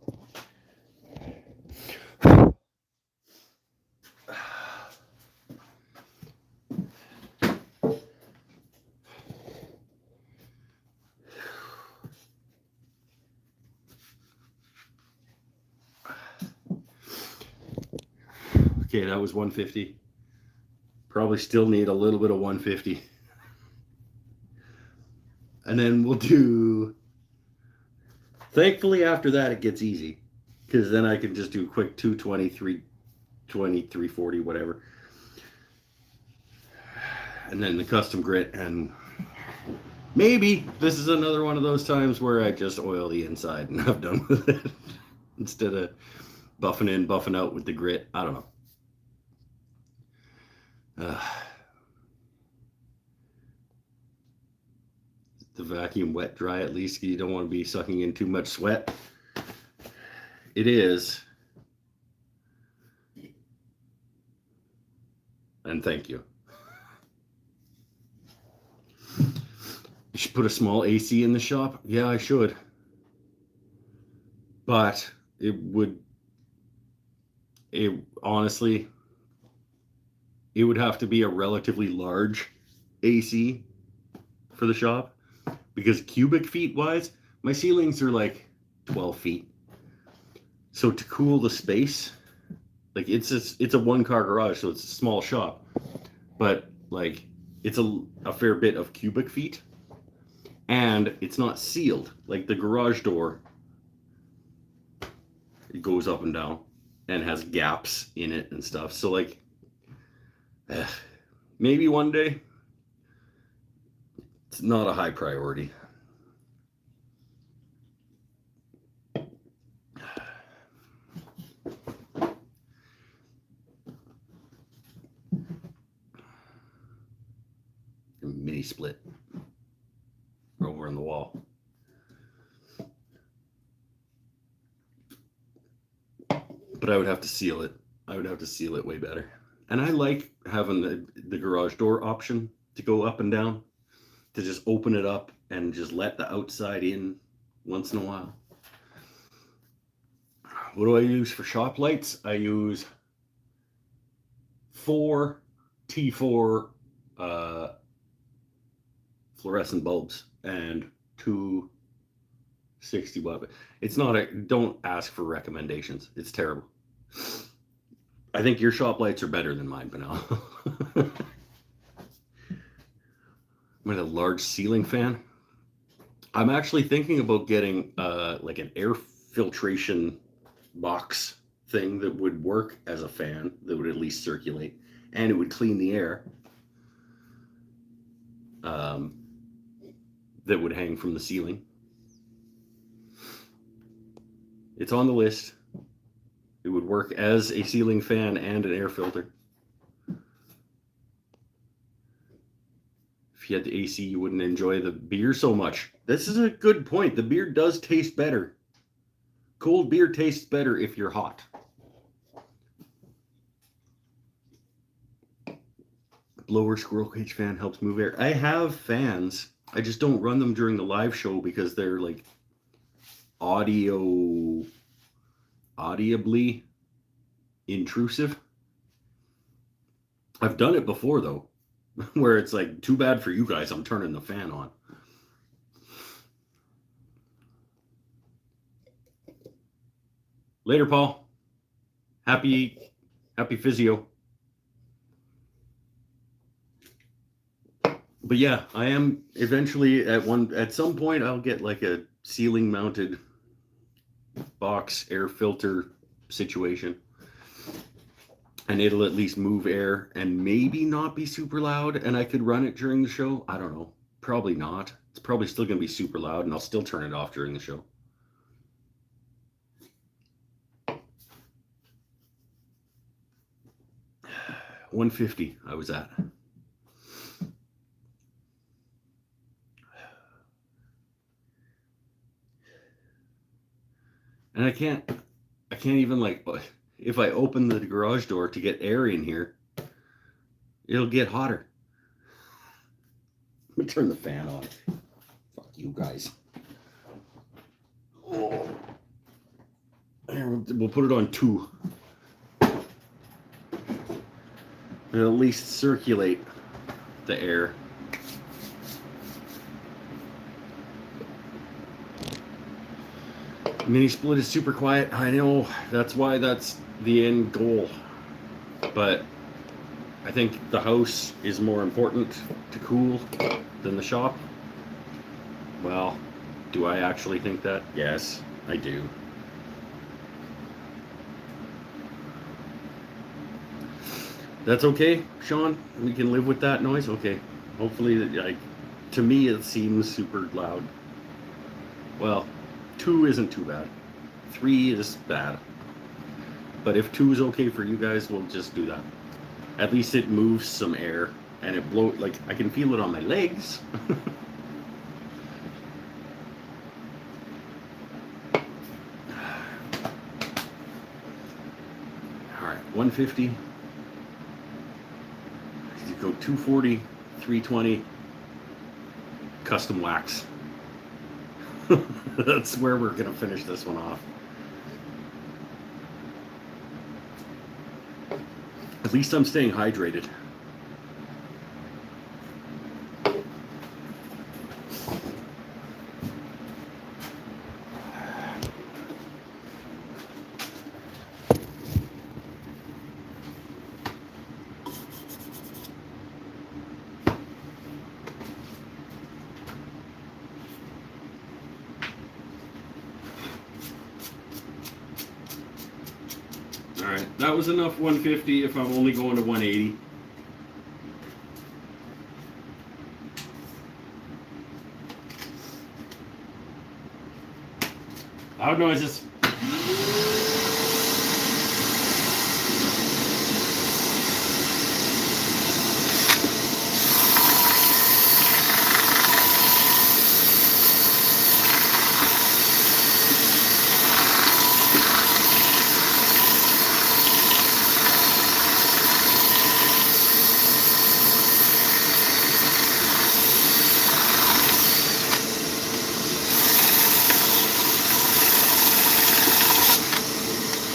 Okay, that was 150. Probably still need a little bit of 150. And then we'll do, thankfully after that it gets easy, because then I can just do quick 220, 320, 340, whatever. And then the custom grit, and maybe this is another one of those times where I just oil the inside and I'm done with it instead of buffing in, buffing out with the grit. I don't know. the vacuum wet dry at least. You don't want to be sucking in too much sweat. It is. And thank you. You should put a small AC in the shop. Yeah, I should. But honestly, it would have to be a relatively large AC for the shop, because cubic feet wise, my ceilings are like 12 feet. So to cool the space, like it's a one-car garage, so it's a small shop, but like it's a fair bit of cubic feet, and it's not sealed. Like the garage door, it goes up and down and has gaps in it and stuff. So like, maybe one day. It's not a high priority. A mini split over on the wall. But I would have to seal it. I would have to seal it way better. And I like having the garage door option to go up and down, to just open it up and just let the outside in once in a while. What do I use for shop lights? I use 4 T4 fluorescent bulbs and 2 60-watt. It's not don't ask for recommendations. It's terrible. I think your shop lights are better than mine, Benel. I'm a large ceiling fan. I'm actually thinking about getting like an air filtration box thing that would work as a fan, that would at least circulate, and it would clean the air. That would hang from the ceiling. It's on the list. It would work as a ceiling fan and an air filter. If you had the AC, you wouldn't enjoy the beer so much. This is a good point. The beer does taste better. Cold beer tastes better if you're hot. Blower squirrel cage fan helps move air. I have fans. I just don't run them during the live show because they're like audibly intrusive. I've done it before though, where it's like, too bad for you guys, I'm turning the fan on. Later, Paul. Happy physio. But yeah, I am eventually at some point I'll get like a ceiling mounted box air filter situation, and it'll at least move air and maybe not be super loud, and I could run it during the show. I don't know. Probably not. It's probably still going to be super loud, and I'll still turn it off during the show. $150 I was at. And I can't even, like, if I open the garage door to get air in here, it'll get hotter. Let me turn the fan on. Fuck you guys. Oh. We'll put it on 2. It'll at least circulate the air. Mini split is super quiet. I know, that's why that's the end goal. But I think the house is more important to cool than the shop. Well, do I actually think that? Yes, I do. That's okay, Sean? We can live with that noise? Okay. Hopefully, like, to me it seems super loud. Well, 2 isn't too bad. 3 is bad. But if 2 is okay for you guys, we'll just do that. At least it moves some air, and it blows, like, I can feel it on my legs. 150. You go 240, 320, custom wax. That's where we're going to finish this one off. At least I'm staying hydrated. Alright, that was enough 150 if I'm only going to 180. Loud noises.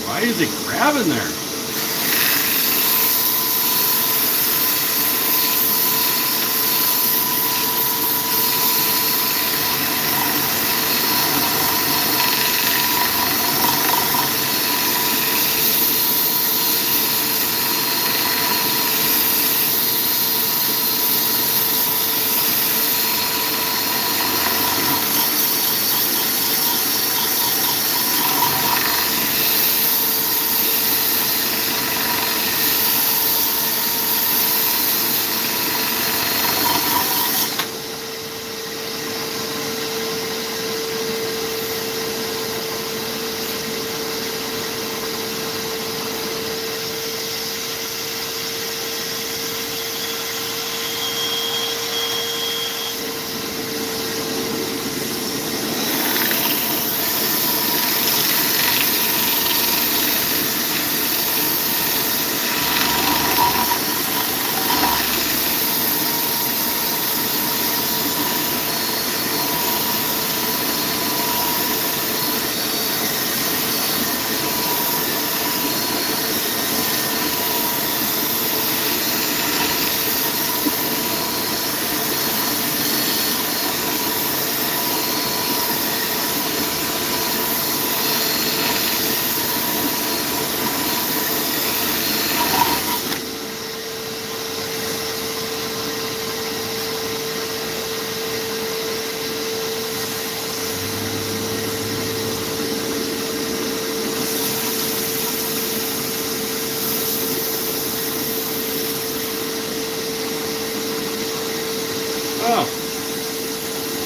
Why is it grabbing there? Oh,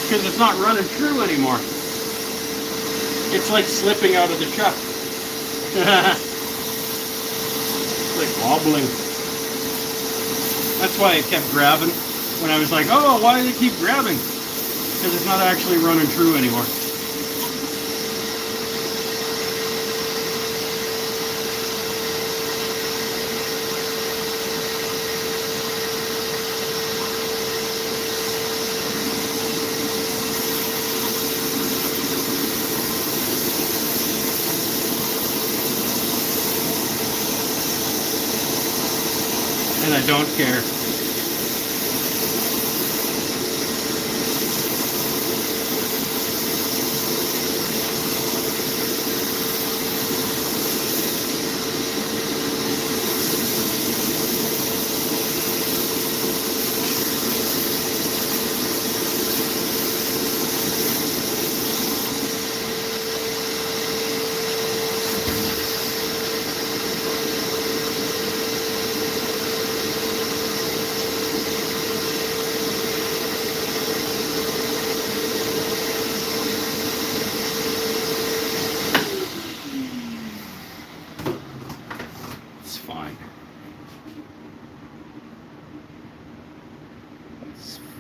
because it's not running true anymore. It's like slipping out of the chuck. It's like wobbling. That's why it kept grabbing. When I was like, oh, why does it keep grabbing? Because it's not actually running true anymore. And I don't care.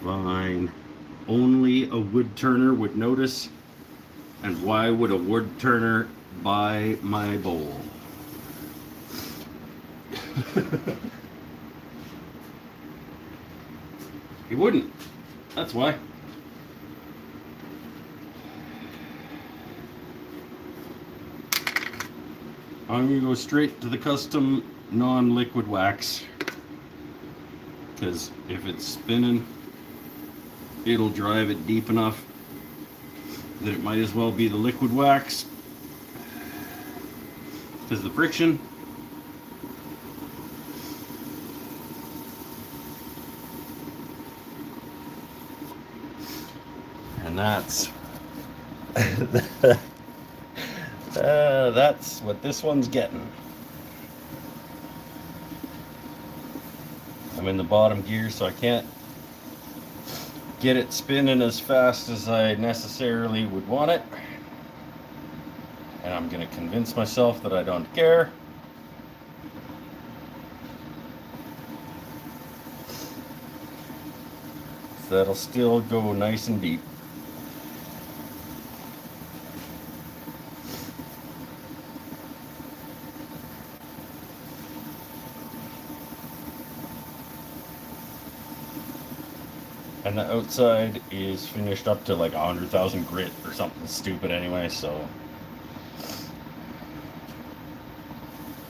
Fine. Only a wood turner would notice. And why would a wood turner buy my bowl? He wouldn't. That's why. I'm going to go straight to the custom non-liquid wax. Because if it's spinning, it'll drive it deep enough that it might as well be the liquid wax. Because the friction. And that's that's what this one's getting. I'm in the bottom gear, so I can't get it spinning as fast as I necessarily would want it. And I'm going to convince myself that I don't care. So that'll still go nice and deep. And the outside is finished up to like 100,000 grit or something stupid anyway, so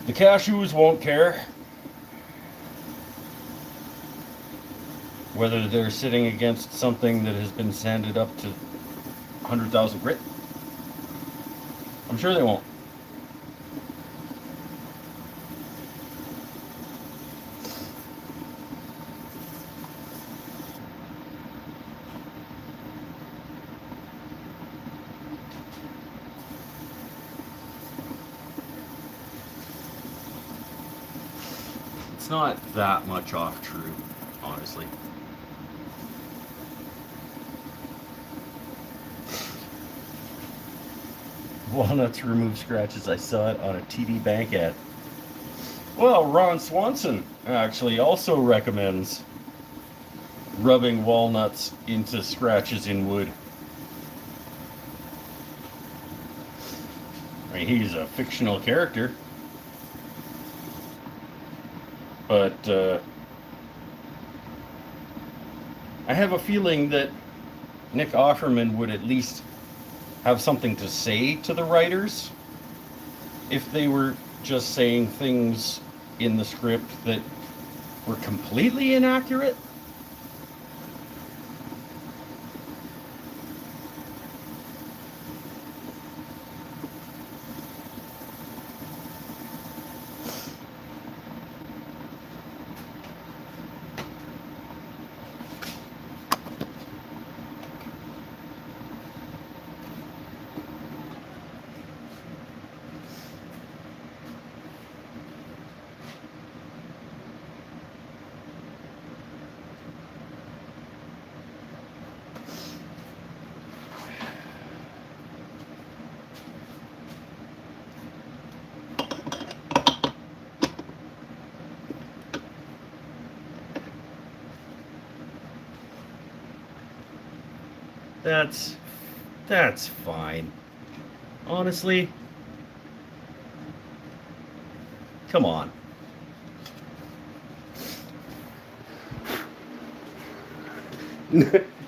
the cashews won't care whether they're sitting against something that has been sanded up to 100,000 grit. I'm sure they won't. It's not that much off true, honestly. Walnuts remove scratches. I saw it on a TD Bank ad. Well, Ron Swanson actually also recommends rubbing walnuts into scratches in wood. I mean, he's a fictional character. But I have a feeling that Nick Offerman would at least have something to say to the writers if they were just saying things in the script that were completely inaccurate. That's fine. Honestly, come on.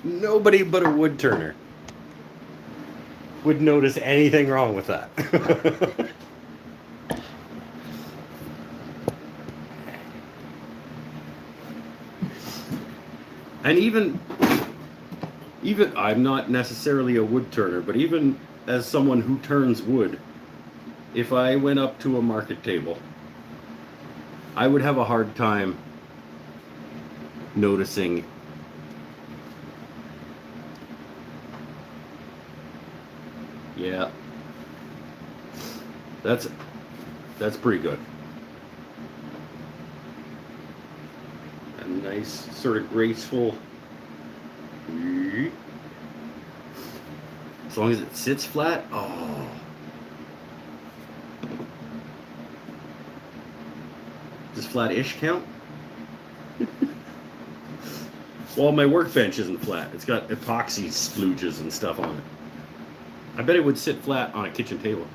Nobody but a wood turner would notice anything wrong with that. And even I'm not necessarily a wood turner, but even as someone who turns wood, if I went up to a market table, I would have a hard time noticing yeah, that's pretty good. A nice sort of graceful, as long as it sits flat. Oh, does flat-ish count? Well, my workbench isn't flat. It's got epoxy splooges and stuff on it. I bet it would sit flat on a kitchen table.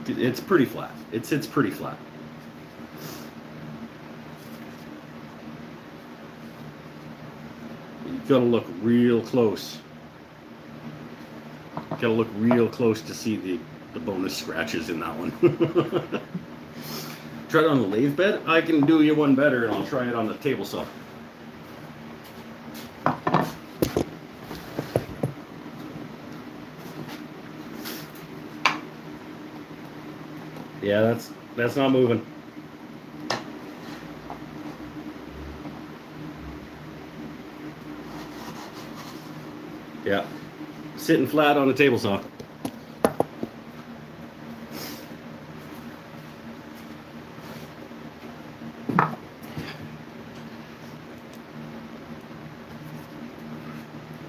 It's pretty flat. It sits pretty flat. You've got to look real close. Got to look real close to see the bonus scratches in that one. Try it on the lathe bed. I can do you one better, and I'll try it on the table saw. Yeah, that's not moving. Yeah, sitting flat on the table saw.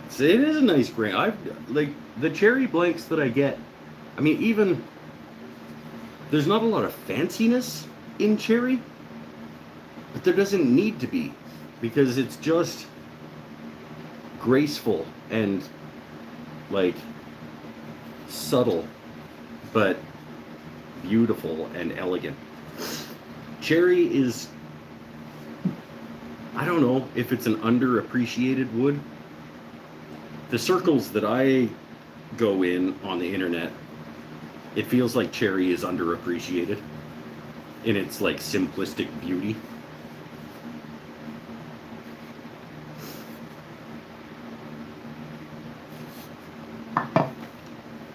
See, it is a nice grain. I've like the cherry blanks that I get. I mean, even there's not a lot of fanciness in cherry, but there doesn't need to be, because it's just graceful and like subtle, but beautiful and elegant. Cherry is, I don't know if it's an underappreciated wood. The circles that I go in on the internet, it feels like cherry is underappreciated in its like simplistic beauty.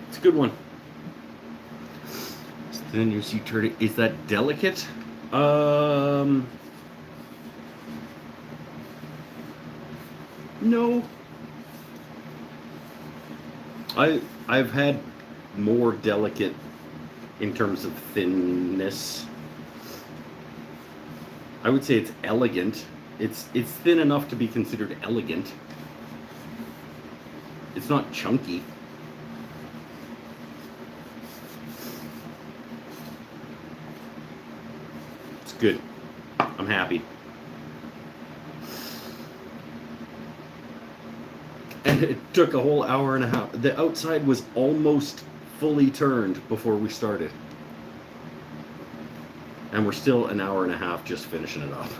It's a good one. So then you see turning. Is that delicate? No. I've had more delicate in terms of thinness. I would say it's elegant. It's thin enough to be considered elegant. It's not chunky. It's good. I'm happy. And it took a whole hour and a half. The outside was almost fully turned before we started. And we're still an hour and a half just finishing it off.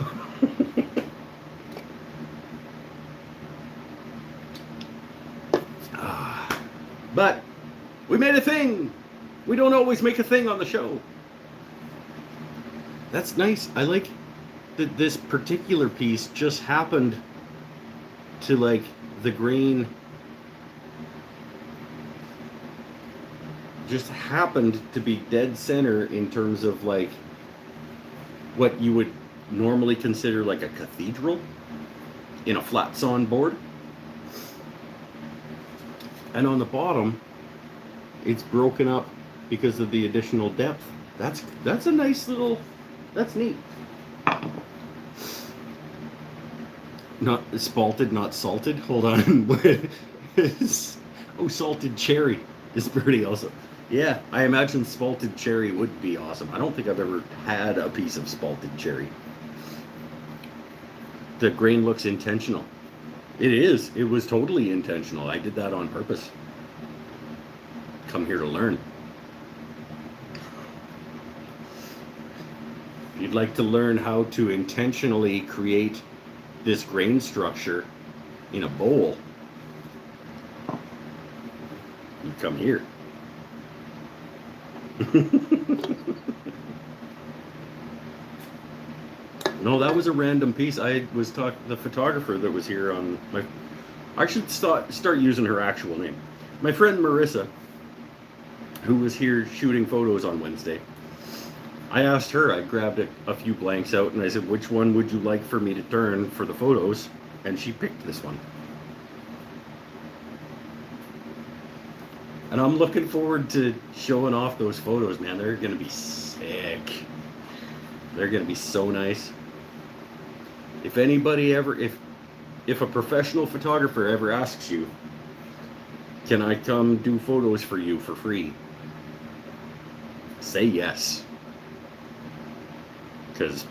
But we made a thing. We don't always make a thing on the show. That's nice. I like that this particular piece just happened to like the grain just happened to be dead center in terms of like what you would normally consider like a cathedral in a flat sawn board. And on the bottom, it's broken up because of the additional depth. That's a nice little, that's neat. Not spalted, not salted. Hold on. Oh, salted cherry is pretty awesome. Yeah, I imagine spalted cherry would be awesome. I don't think I've ever had a piece of spalted cherry. The grain looks intentional. It is. It was totally intentional. I did that on purpose. Come here to learn. If you'd like to learn how to intentionally create this grain structure in a bowl, you come here. No, that was a random piece. I was talking the photographer that was here on my. I should start using her actual name. My friend Marissa, who was here shooting photos on Wednesday. I asked her. I grabbed a few blanks out and I said, "Which one would you like for me to turn for the photos?" And she picked this one. And I'm looking forward to showing off those photos, man. They're gonna be sick. They're gonna be so nice. If anybody ever, if a professional photographer ever asks you, "Can I come do photos for you for free?" say yes. Because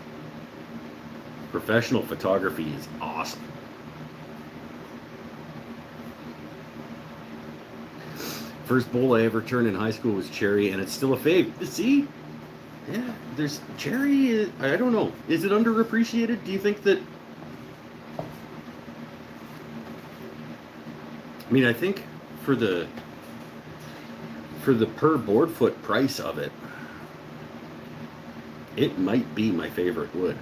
professional photography is awesome. First bowl I ever turned in high school was cherry, and it's still a fave. See? Yeah, there's cherry. I don't know. Is it underappreciated? Do you think that I mean, I think for the per board foot price of it, it might be my favorite wood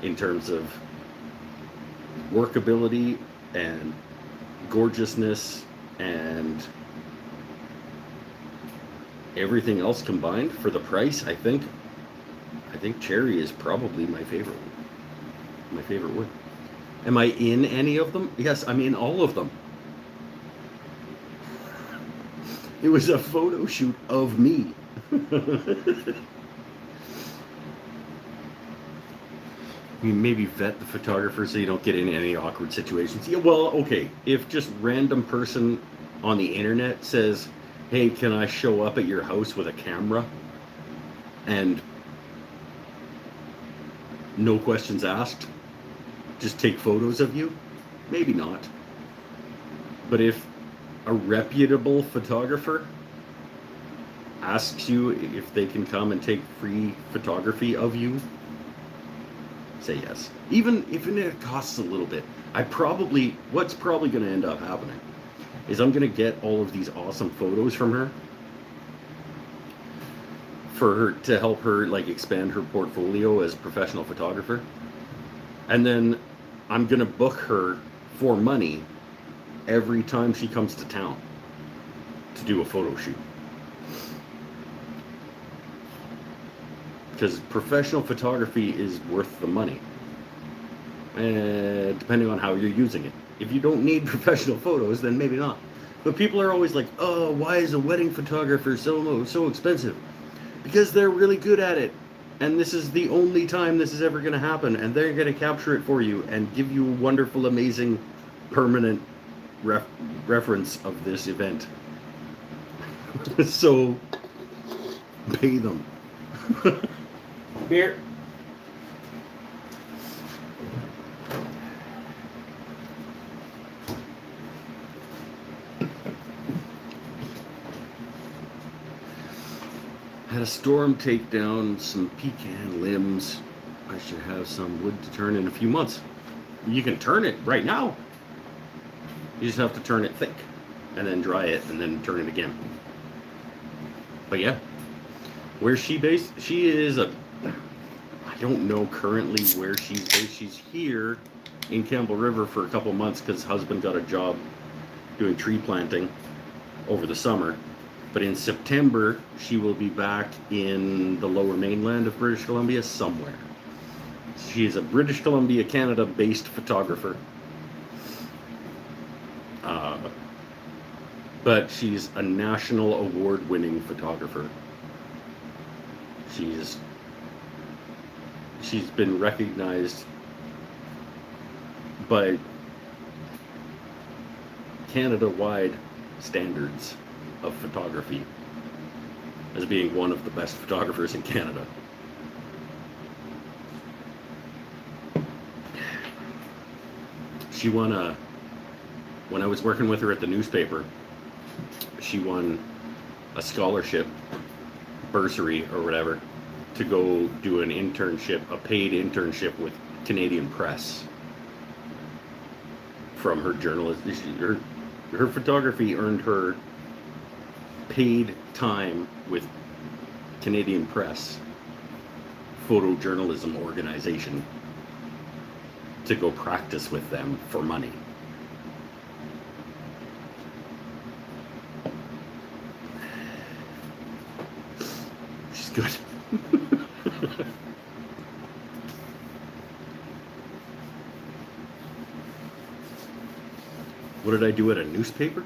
in terms of workability and gorgeousness and everything else combined. For the price, I think cherry is probably my favorite wood. Am I in any of them? Yes, I'm in all of them. It was a photo shoot of me. You maybe vet the photographer so you don't get in any awkward situations. Yeah, well, okay. If just random person on the internet says, "Hey, can I show up at your house with a camera?" and no questions asked, just take photos of you, maybe not. But if a reputable photographer asks you if they can come and take free photography of you, say yes. Even if it costs a little bit. What's probably going to end up happening is I'm going to get all of these awesome photos from her for her to help her like expand her portfolio as a professional photographer. And then I'm going to book her for money every time she comes to town to do a photo shoot. Because professional photography is worth the money, depending on how you're using it. If you don't need professional photos, then maybe not. But people are always like, "Oh, why is a wedding photographer so expensive?" Because they're really good at it, and this is the only time this is ever going to happen, and they're going to capture it for you and give you a wonderful, amazing, permanent reference of this event. So, pay them. Beer. Had a storm take down some pecan limbs. I should have some wood to turn in a few months. You can turn it right now. You just have to turn it thick and then dry it and then turn it again. But yeah, where's she based? She is I don't know currently where she's based. She's here in Campbell River for a couple months because husband got a job doing tree planting over the summer. But in September, she will be back in the lower mainland of British Columbia somewhere. She is a British Columbia, Canada-based photographer. But she's a national award-winning photographer. She's been recognized by Canada-wide standards of photography as being one of the best photographers in Canada. She won when I was working with her at the newspaper, she won a scholarship, bursary or whatever, to go do an internship, a paid internship with Canadian Press from her journalist. Her photography earned her paid time with Canadian Press photojournalism organization to go practice with them for money. She's good. What did I do at a newspaper?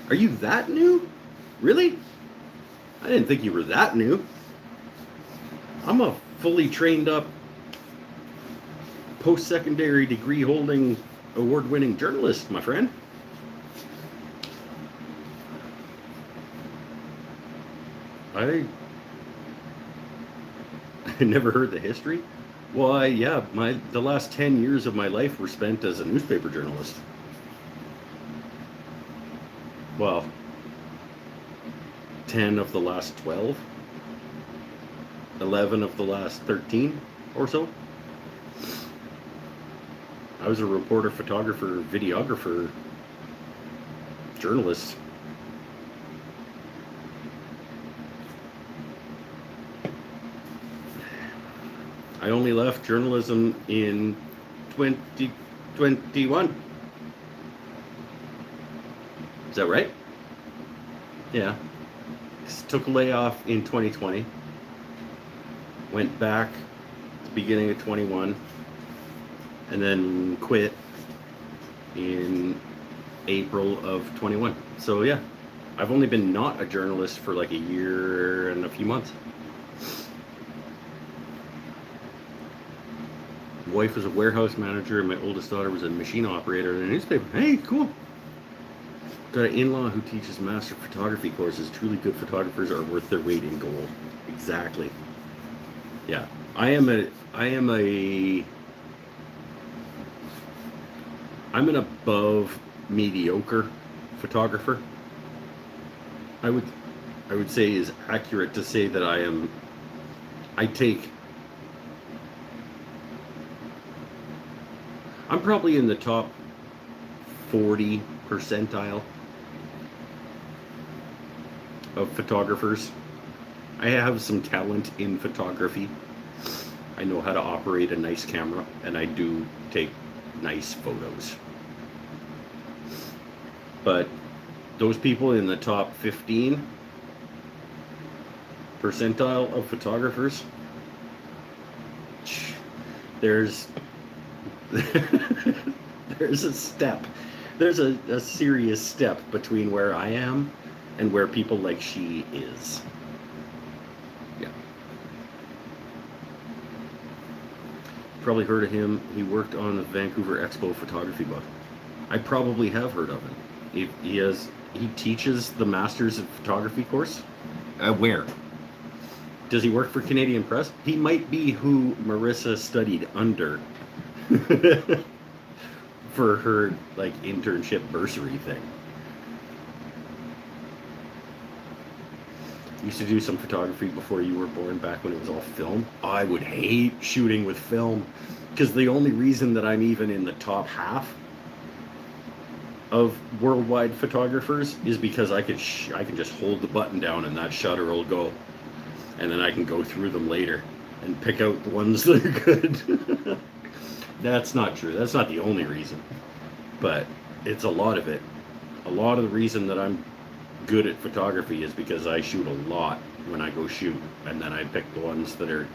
Are you that new? Really? I didn't think you were that new. I'm a fully trained up post-secondary degree holding award-winning journalist, my friend. I never heard the history. Well, yeah, the last 10 years of my life were spent as a newspaper journalist. Well, 10 of the last 12, 11 of the last 13 or so. I was a reporter, photographer, videographer, journalist. I only left journalism in 2021. Is that right? Yeah. Took a layoff in 2020. Went back at the beginning of 21. And then quit in April of 21. So yeah, I've only been not a journalist for like a year and a few months. My wife was a warehouse manager, and my oldest daughter was a machine operator in a newspaper. Hey, cool. Got an in-law who teaches master photography courses. Truly good photographers are worth their weight in gold. Exactly. Yeah, I'm an above mediocre photographer. I would say is accurate to say that I'm probably in the top 40 percentile of photographers. I have some talent in photography. I know how to operate a nice camera, and I do take nice photos. But those people in the top 15 percentile of photographers, there's there's a step. There's a serious step between where I am and where people like she is. Yeah. Probably heard of him. He worked on the Vancouver Expo photography book. I probably have heard of him. He teaches the Masters of Photography course. Where? Does he work for Canadian Press? He might be who Marissa studied under for her like internship bursary thing. Used to do some photography before you were born, back when it was all film. I would hate shooting with film, because the only reason that I'm even in the top half of worldwide photographers is because I can just hold the button down and that shutter will go, and then I can go through them later and pick out the ones that are good. That's not true. That's not the only reason, but it's a lot of it. A lot of the reason that I'm good at photography is because I shoot a lot when I go shoot, and then I pick the ones that are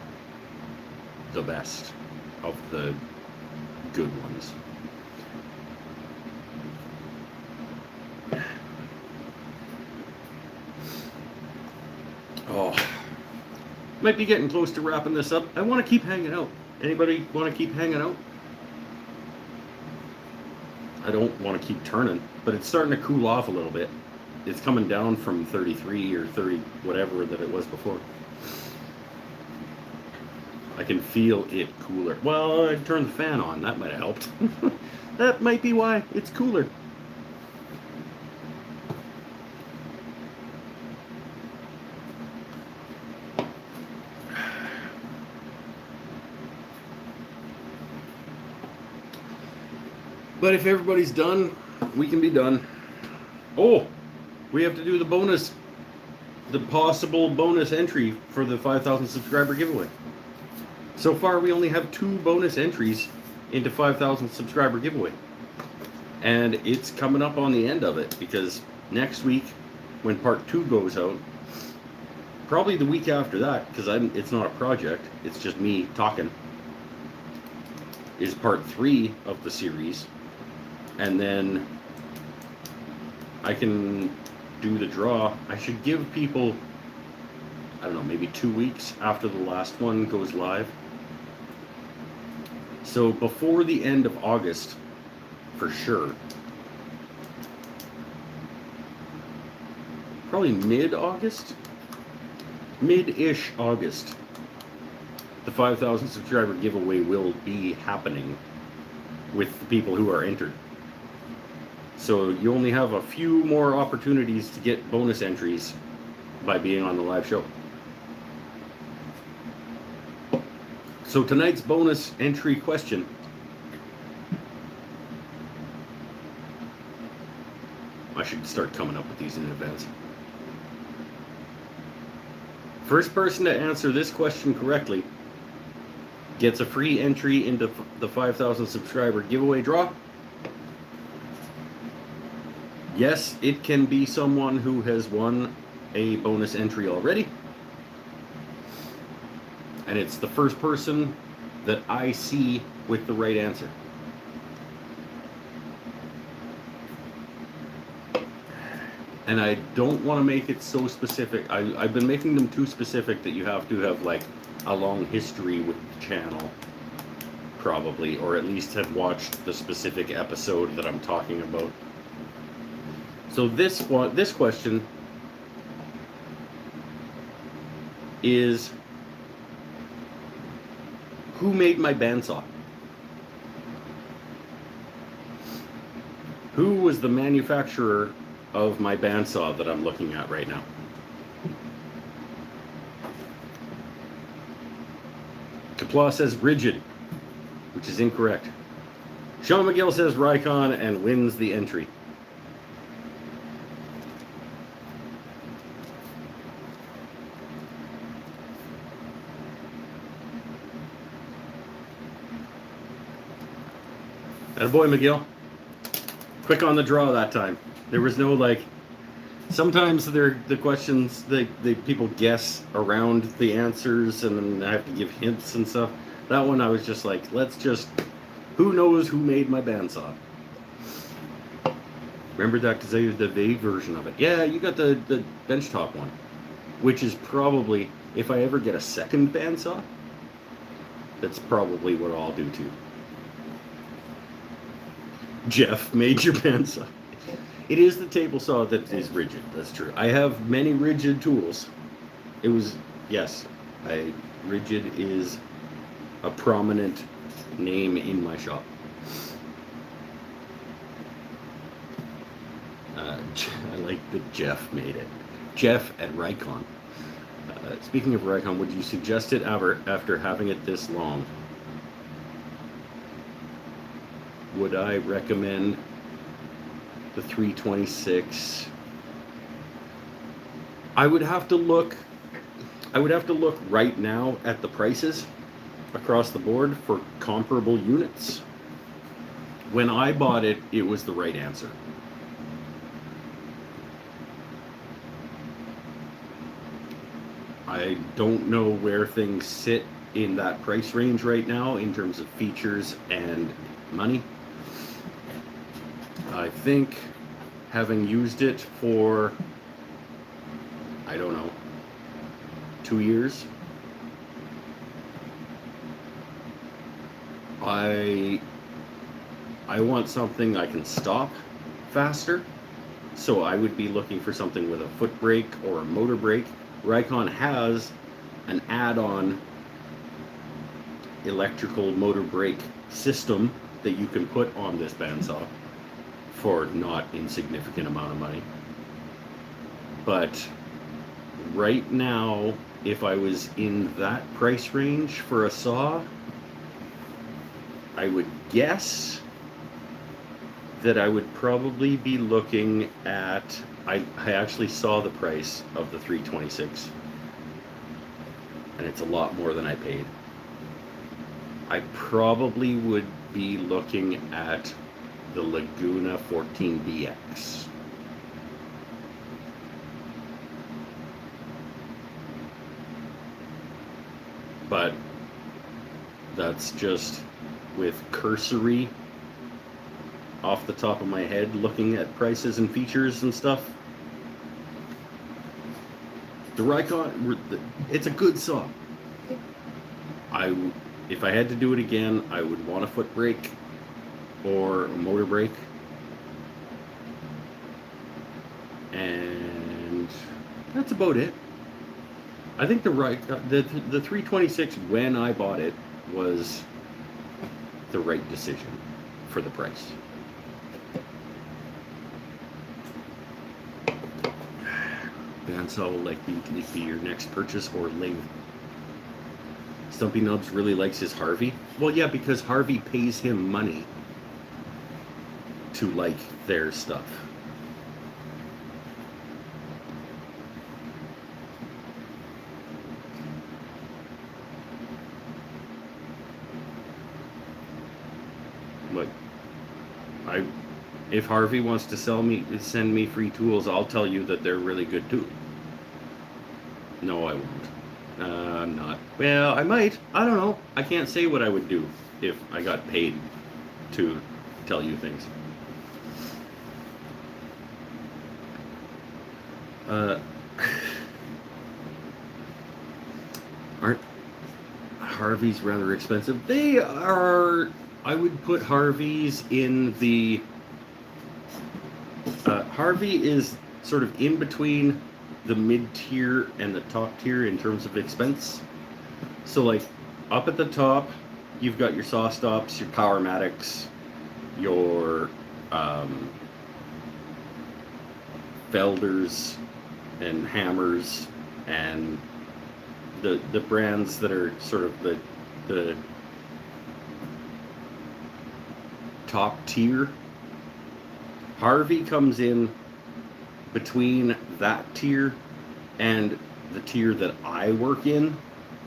the best of the good ones. Oh, might be getting close to wrapping this up. I want to keep hanging out. Anybody want to keep hanging out? I don't want to keep turning, but it's starting to cool off a little bit. It's coming down from 33 or 30, whatever that it was before. I can feel it cooler. Well, I turned the fan on. That might have helped. That might be why it's cooler. But if everybody's done, we can be done. Oh, we have to do the possible bonus entry for the 5,000 subscriber giveaway. So far, we only have 2 bonus entries into 5,000 subscriber giveaway. And it's coming up on the end of it, because next week, when part 2 goes out, probably the week after that, because it's not a project, it's just me talking, is part 3 of the series. And then I can do the draw. I should give people, I don't know, maybe 2 weeks after the last one goes live. So before the end of August, for sure. Probably mid-August? Mid-ish August. The 5,000 subscriber giveaway will be happening with the people who are entered. So you only have a few more opportunities to get bonus entries by being on the live show. So tonight's bonus entry question I should start coming up with these in advance. First person to answer this question correctly gets a free entry into the 5,000 subscriber giveaway draw. Yes, it can be someone who has won a bonus entry already. And it's the first person that I see with the right answer. And I don't want to make it so specific. I've been making them too specific that you have to have like a long history with the channel, probably, or at least have watched the specific episode that I'm talking about. So this question is, who made my bandsaw? Who was the manufacturer of my bandsaw that I'm looking at right now? Kapla says Rigid, which is incorrect. Sean McGill says Rycon and wins the entry. Attaboy, McGill. Quick on the draw that time. There was no like. Sometimes the questions the people guess around the answers, and then I have to give hints and stuff. That one I was just like, let's just. Who knows who made my bandsaw? Remember that because I used the Vade version of it. Yeah, you got the benchtop one, which is probably, if I ever get a second bandsaw, that's probably what I'll do too. Jeff made your bandsaw. It is the table saw that is rigid. That's true. I have many rigid tools. It was, yes, rigid is a prominent name in my shop. I like that Jeff made it. Jeff at Rycon. Speaking of Rycon, would you suggest it after having it this long? Would I recommend the 326? I would have to look right now at the prices across the board for comparable units. When I bought it, it was the right answer. I don't know where things sit in that price range right now in terms of features and money. I think, having used it for, I don't know, 2 years, I want something I can stop faster, so I would be looking for something with a foot brake or a motor brake. Rycon has an add-on electrical motor brake system that you can put on this bandsaw for not insignificant amount of money. But right now, if I was in that price range for a saw, I would guess that I would probably be looking at, I actually saw the price of the 326, and it's a lot more than I paid. I probably would be looking at the Laguna 14BX. But that's just with cursory off the top of my head looking at prices and features and stuff. The Rycon, it's a good saw. If I had to do it again, I would want a foot brake or a motor brake. And that's about it. I think the 326 when I bought it was the right decision for the price. Bandsaw will likely be your next purchase or lathe. Stumpy Nubs really likes his Harvey. Well, yeah, because Harvey pays him money to like their stuff. Like, if Harvey wants to send me free tools, I'll tell you that they're really good too. No, I won't. I'm not. Well, I might. I don't know. I can't say what I would do if I got paid to tell you things. Aren't Harvey's rather expensive? They are. I would put Harvey's in the. Harvey is sort of in between the mid-tier and the top tier in terms of expense. So, like, up at the top, you've got your saw stops, your Powermatics, your Felders and hammers, and the brands that are sort of the top tier. Harvey comes in between that tier and the tier that I work in,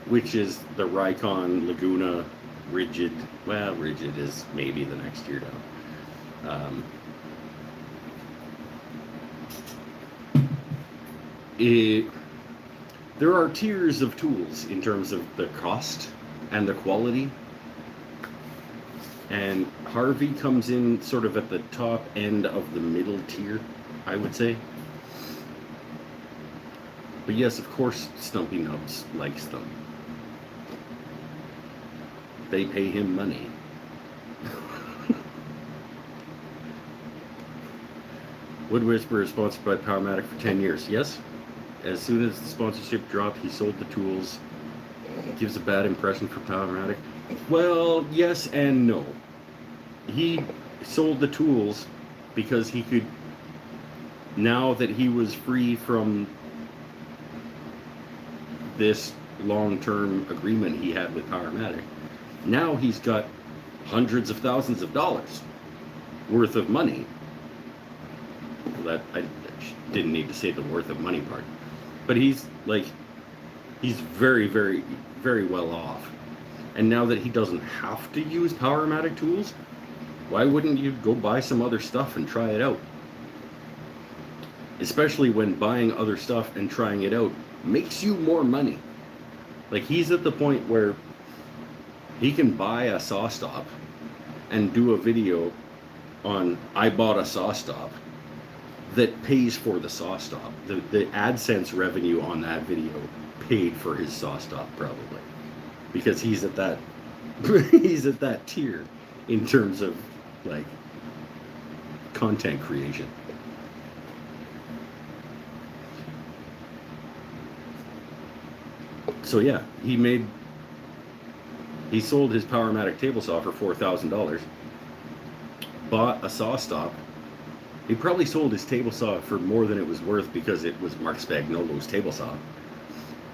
which is the Rikon, Laguna, Rigid. Well, Rigid is maybe the next tier down. There are tiers of tools in terms of the cost and the quality. And Harvey comes in sort of at the top end of the middle tier, I would say. But yes, of course, Stumpy Nubs likes them. They pay him money. Wood Whisperer is sponsored by Powermatic for 10 years. Yes? As soon as the sponsorship dropped, he sold the tools. Gives a bad impression for Powermatic. Well, yes and no. He sold the tools because he could, now that he was free from this long-term agreement he had with Powermatic, now he's got hundreds of thousands of dollars worth of money. Well, that I didn't need to say the worth of money part, but he's very, very, very well off. And now that he doesn't have to use Powermatic tools, why wouldn't you go buy some other stuff and try it out? Especially when buying other stuff and trying it out makes you more money. Like, he's at the point where he can buy a saw stop and do a video on I bought a saw stop that pays for the saw stop. The AdSense revenue on that video paid for his saw stop probably, because he's at that he's at that tier in terms of like content creation. So yeah, he sold his Powermatic table saw for $4,000, bought a saw stop. He probably sold his table saw for more than it was worth because it was Mark Spagnolo's table saw,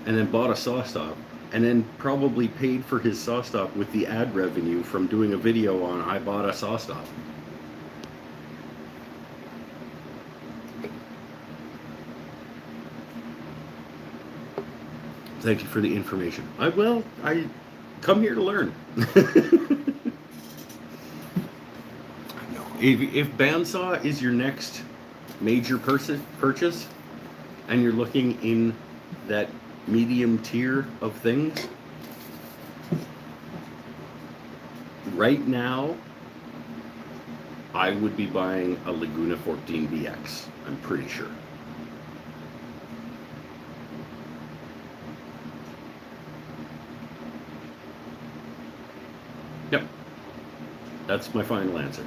and then bought a saw stop, and then probably paid for his saw stop with the ad revenue from doing a video on I bought a saw stop. Thank you for the information. I come here to learn. If Bandsaw is your next major purchase, and you're looking in that medium tier of things, right now, I would be buying a Laguna 14BX, I'm pretty sure. Yep. That's my final answer.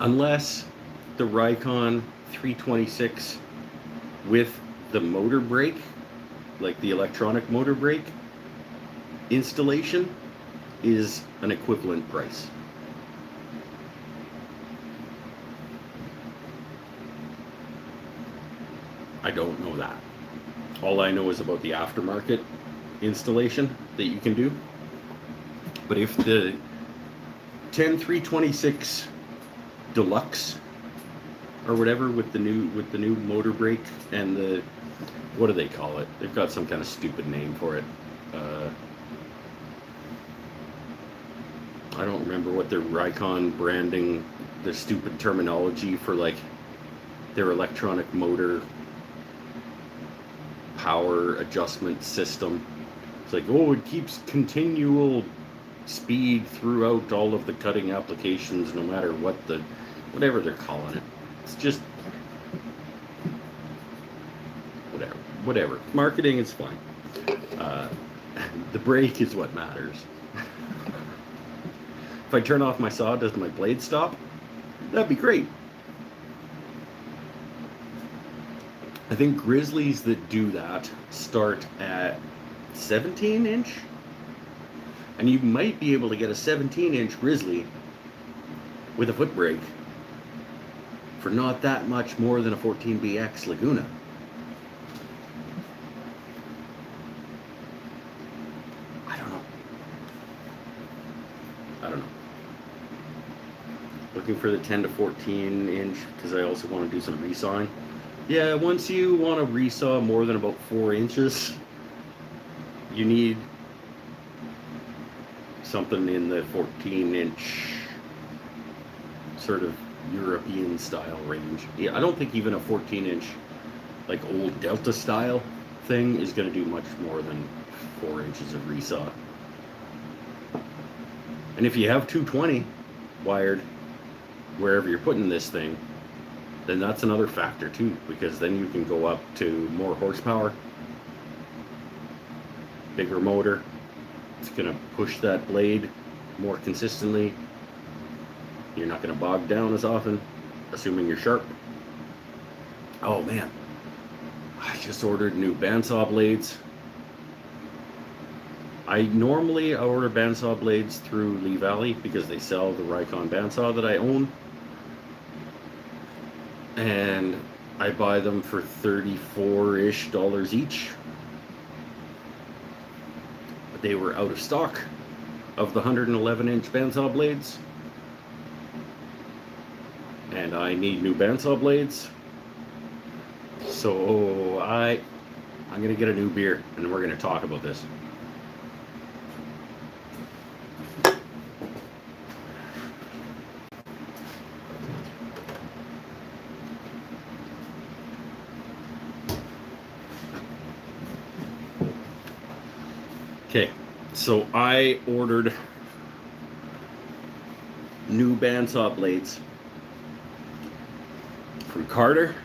Unless the Rikon 326 with the motor brake, like the electronic motor brake installation, is an equivalent price. I don't know that. All I know is about the aftermarket installation that you can do. But if the 10326 Deluxe or whatever with the new motor brake and the, what do they call it? They've got some kind of stupid name for it. I don't remember what their Rikon branding, their stupid terminology for like their electronic motor power adjustment system. It's like, oh, it keeps continual speed throughout all of the cutting applications, no matter whatever they're calling it. It's just whatever. Marketing is fine. The brake is what matters. If I turn off my saw, does my blade stop? That'd be great. I think Grizzlies that do that start at 17-inch. And you might be able to get a 17-inch Grizzly with a foot brake for not that much more than a 14BX Laguna. I don't know. Looking for the 10 to 14-inch because I also want to do some resawing. Yeah, once you want to resaw more than about 4 inches, you need something in the 14-inch sort of European style range. Yeah, I don't think even a 14-inch like old Delta style thing is going to do much more than 4 inches of resaw. And if you have 220 wired wherever you're putting this thing, then that's another factor too, because then you can go up to more horsepower, bigger motor. It's going to push that blade more consistently. You're not going to bog down as often, assuming you're sharp. Oh man, I just ordered new bandsaw blades. I normally order bandsaw blades through Lee Valley because they sell the Rikon bandsaw that I own. And I buy them for $34-ish each. But they were out of stock of the 111-inch bandsaw blades. And I need new bandsaw blades. So I'm going to get a new beer and we're going to talk about this. Okay, so I ordered new bandsaw blades from Carter.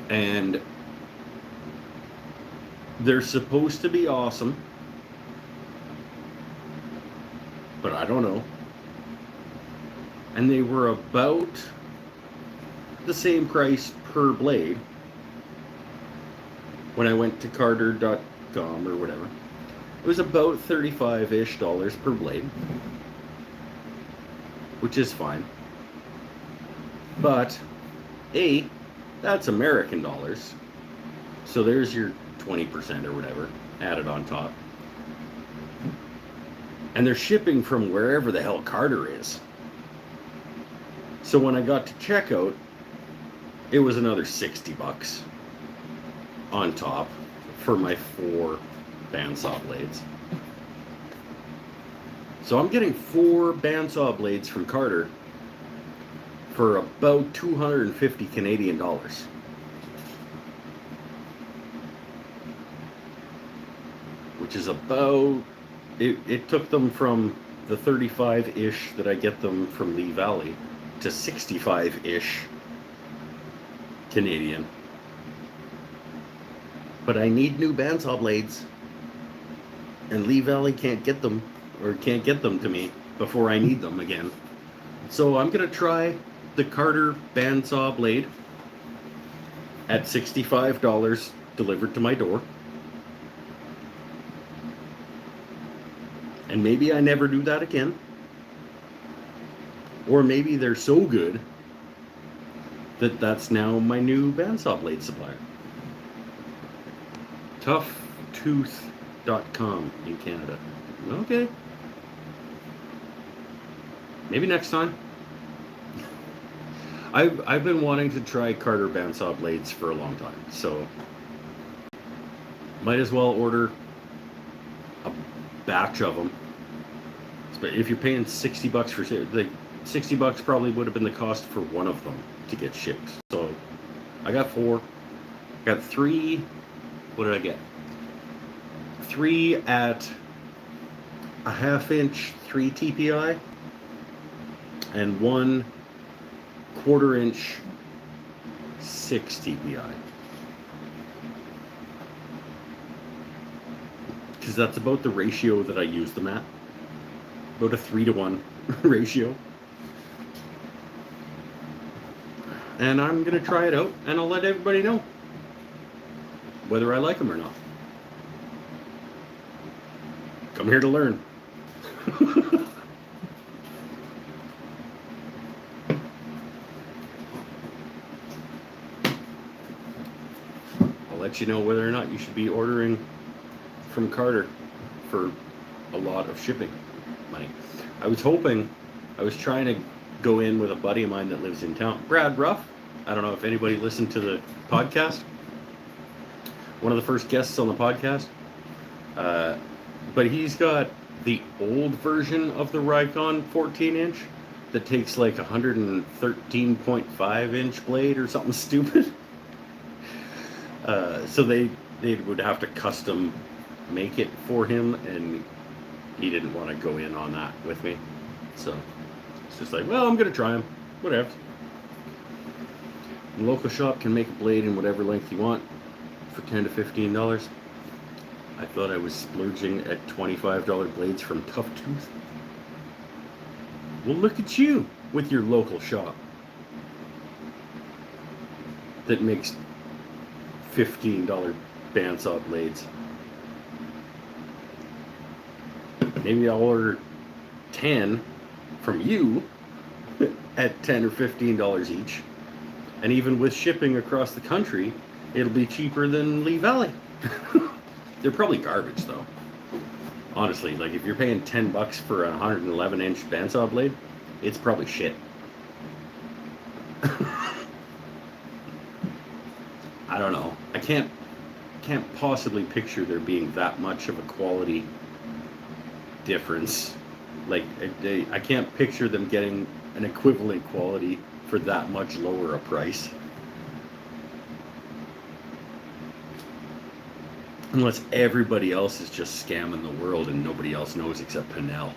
And they're supposed to be awesome, but I don't know. And they were about the same price per blade when I went to Carter.com or whatever. It was about $35-ish per blade, which is fine. But that's American dollars, so there's your 20% or whatever added on top. And they're shipping from wherever the hell Carter is. So when I got to checkout, it was another $60 on top for my 4 bandsaw blades. So I'm getting 4 bandsaw blades from Carter for about 250 Canadian dollars. Which is about, it took them from the 35-ish that I get them from Lee Valley to 65-ish Canadian. But I need new bandsaw blades, and Lee Valley can't get them, or can't get them to me before I need them again. So I'm gonna try the Carter bandsaw blade at $65 delivered to my door. And maybe I never do that again. Or maybe they're so good that that's now my new bandsaw blade supplier. Toughtooth.com in Canada. Okay. Maybe next time. I've been wanting to try Carter bandsaw blades for a long time, so Might as well order a batch of them. But if you're paying $60 for like $60 probably would have been the cost for one of them to get shipped. So I got 4. Got 3. What did I get? 3 at a 1/2 inch 3 TPI and 1 1/4 inch 6 TPI. Because that's about the ratio that I use them at. About a 3-to-1 ratio. And I'm going to try it out, and I'll let everybody know whether I like them or not. Come here to learn. I'll let you know whether or not you should be ordering from Carter for a lot of shipping money. I was trying to go in with a buddy of mine that lives in town, Brad Ruff. I don't know if anybody listened to the podcast. One of the first guests on the podcast. But he's got the old version of the Rikon 14-inch that takes like 113.5 inch blade or something stupid. So they would have to custom make it for him, and he didn't want to go in on that with me. So it's just like, well, I'm going to try them. Whatever. The local shop can make a blade in whatever length you want for $10 to $15. I thought I was splurging at $25 blades from Tough Tooth. Well, look at you with your local shop that makes $15 bandsaw blades. Maybe I'll order 10 from you at $10 or $15 each. And even with shipping across the country, it'll be cheaper than Lee Valley. They're probably garbage though. Honestly, like if you're paying $10 for a 111-inch bandsaw blade, it's probably shit. I don't know. I can't possibly picture there being that much of a quality difference. Like I can't picture them getting an equivalent quality for that much lower a price. Unless everybody else is just scamming the world and nobody else knows except Pinnell.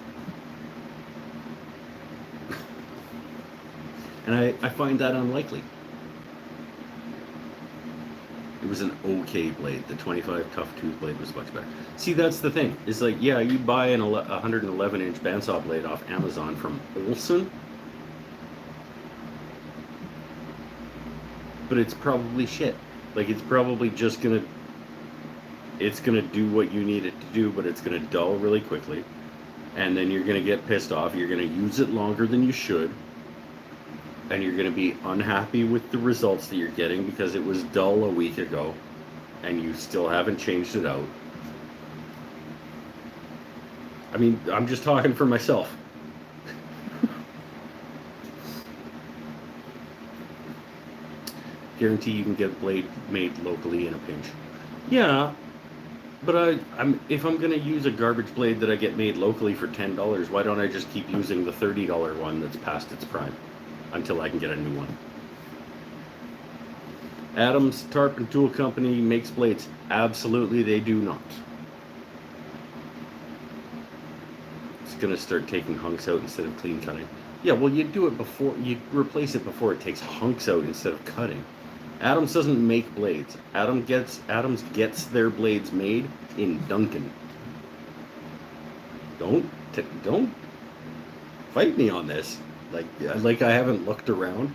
And I find that unlikely. It was an okay blade. The 25 Tough Tooth blade was much better. See, that's the thing. It's like, yeah, you buy a 111-inch bandsaw blade off Amazon from Olson, but it's probably shit. Like, it's probably just gonna do what you need it to do, but it's gonna dull really quickly, and then you're gonna get pissed off. You're gonna use it longer than you should, and you're gonna be unhappy with the results that you're getting because it was dull a week ago, and you still haven't changed it out. I mean, I'm just talking for myself. Guarantee you can get a blade made locally in a pinch. Yeah, but if I'm going to use a garbage blade that I get made locally for $10, why don't I just keep using the $30 one that's past its prime until I can get a new one? Adams Tarp and Tool Company makes blades. Absolutely, they do not. It's going to start taking hunks out instead of clean cutting. Yeah, well, you do it before, you replace it before it takes hunks out instead of cutting. Adams doesn't make blades. Adams gets their blades made in Duncan. Don't fight me on this. Like I haven't looked around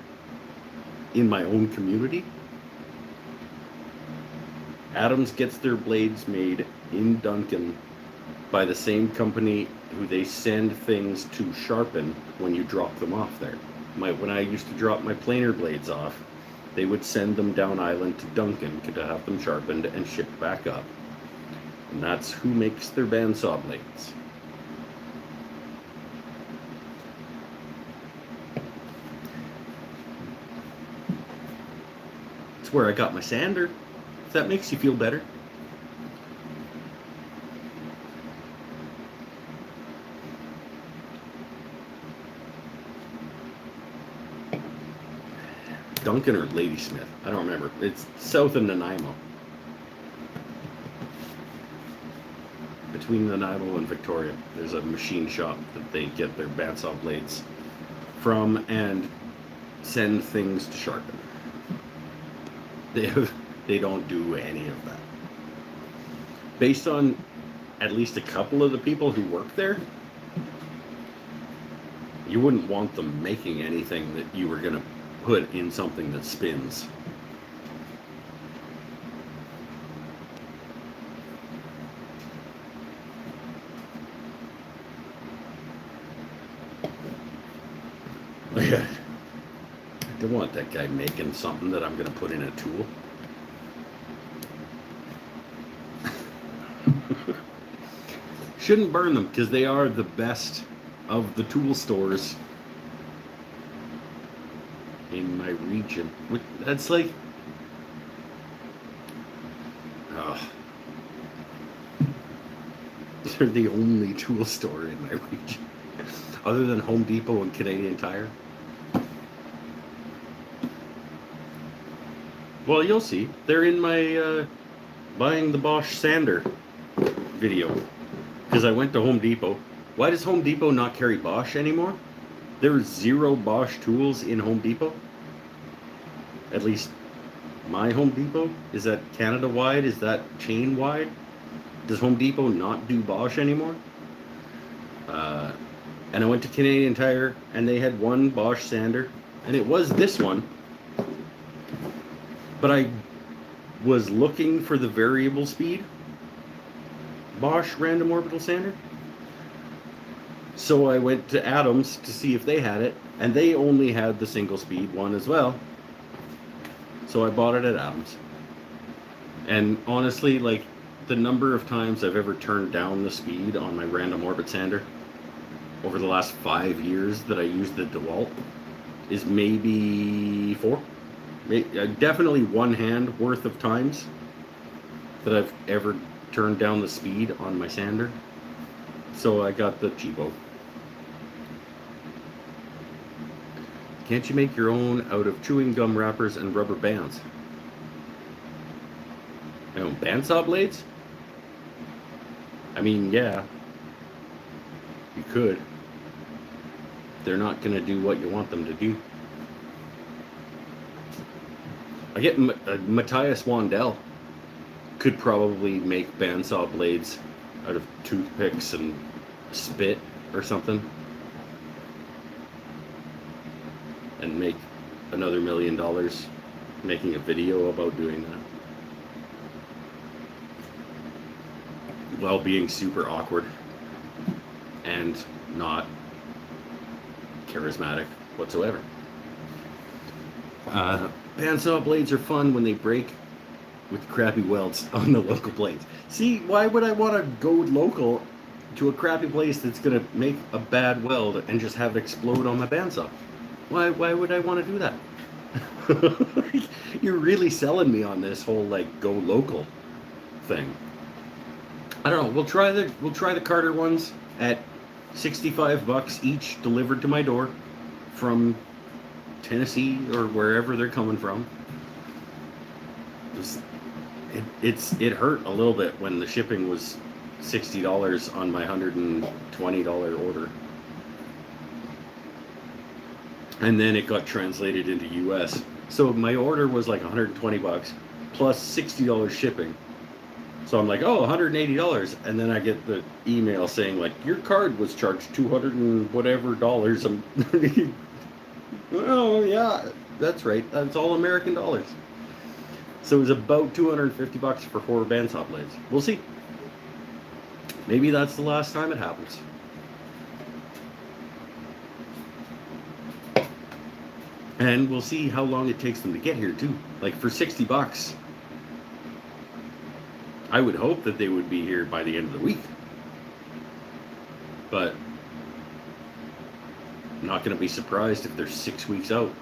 in my own community. Adams gets their blades made in Duncan by the same company who they send things to sharpen when you drop them off there. When I used to drop my planer blades off, they would send them down island to Duncan to have them sharpened and shipped back up. And that's who makes their bandsaw blades. It's where I got my sander, if that makes you feel better. Duncan or Ladysmith. I don't remember. It's south of Nanaimo. Between Nanaimo and Victoria, there's a machine shop that they get their bandsaw blades from and send things to sharpen. They don't do any of that. Based on at least a couple of the people who work there, you wouldn't want them making anything that you were going to put in something that spins. I don't want that guy making something that I'm going to put in a tool. Shouldn't burn them because they are the best of the tool stores in my region. That's like, they're the only tool store in my region, other than Home Depot and Canadian Tire. Well, you'll see. They're in my buying the Bosch sander video. Because I went to Home Depot. Why does Home Depot not carry Bosch anymore? There's 0 Bosch tools in Home Depot. At least my Home Depot. Is that Canada-wide? Is that chain-wide? Does Home Depot not do Bosch anymore? And I went to Canadian Tire, and they had one Bosch sander. And it was this one. But I was looking for the variable speed Bosch random orbital sander. So I went to Adams to see if they had it, and they only had the single speed one as well. So I bought it at Adams. And honestly, like, the number of times I've ever turned down the speed on my random orbit sander over the last 5 years that I used the DeWalt is maybe 4. Definitely one hand worth of times that I've ever turned down the speed on my sander. So I got the cheapo. Can't you make your own out of chewing gum wrappers and rubber bands? My own bandsaw blades? I mean, yeah, you could. They're not going to do what you want them to do. I get Matthias Wandel could probably make bandsaw blades out of toothpicks and spit or something, and make another $1 million making a video about doing that while being super awkward and not charismatic whatsoever. Bandsaw blades are fun when they break with crappy welds on the local blades. See, why would I want to go local to a crappy place that's going to make a bad weld and just have it explode on my bandsaw? Why would I want to do that? You're really selling me on this whole, like, go local thing. I don't know. We'll try the Carter ones at $65 each, delivered to my door from Tennessee or wherever they're coming from. It hurt a little bit when the shipping was $60 on my $120 order, and then it got translated into US. So my order was like $120 plus $60 shipping. So I'm like, oh, $180, and then I get the email saying, like, your card was charged $200 and whatever dollars. Oh yeah, that's right. That's all American dollars. So it was about $250 for 4 bandsaw blades. We'll see. Maybe that's the last time it happens. And we'll see how long it takes them to get here too. Like, for $60, I would hope that they would be here by the end of the week. But I'm not going to be surprised if they're 6 weeks out.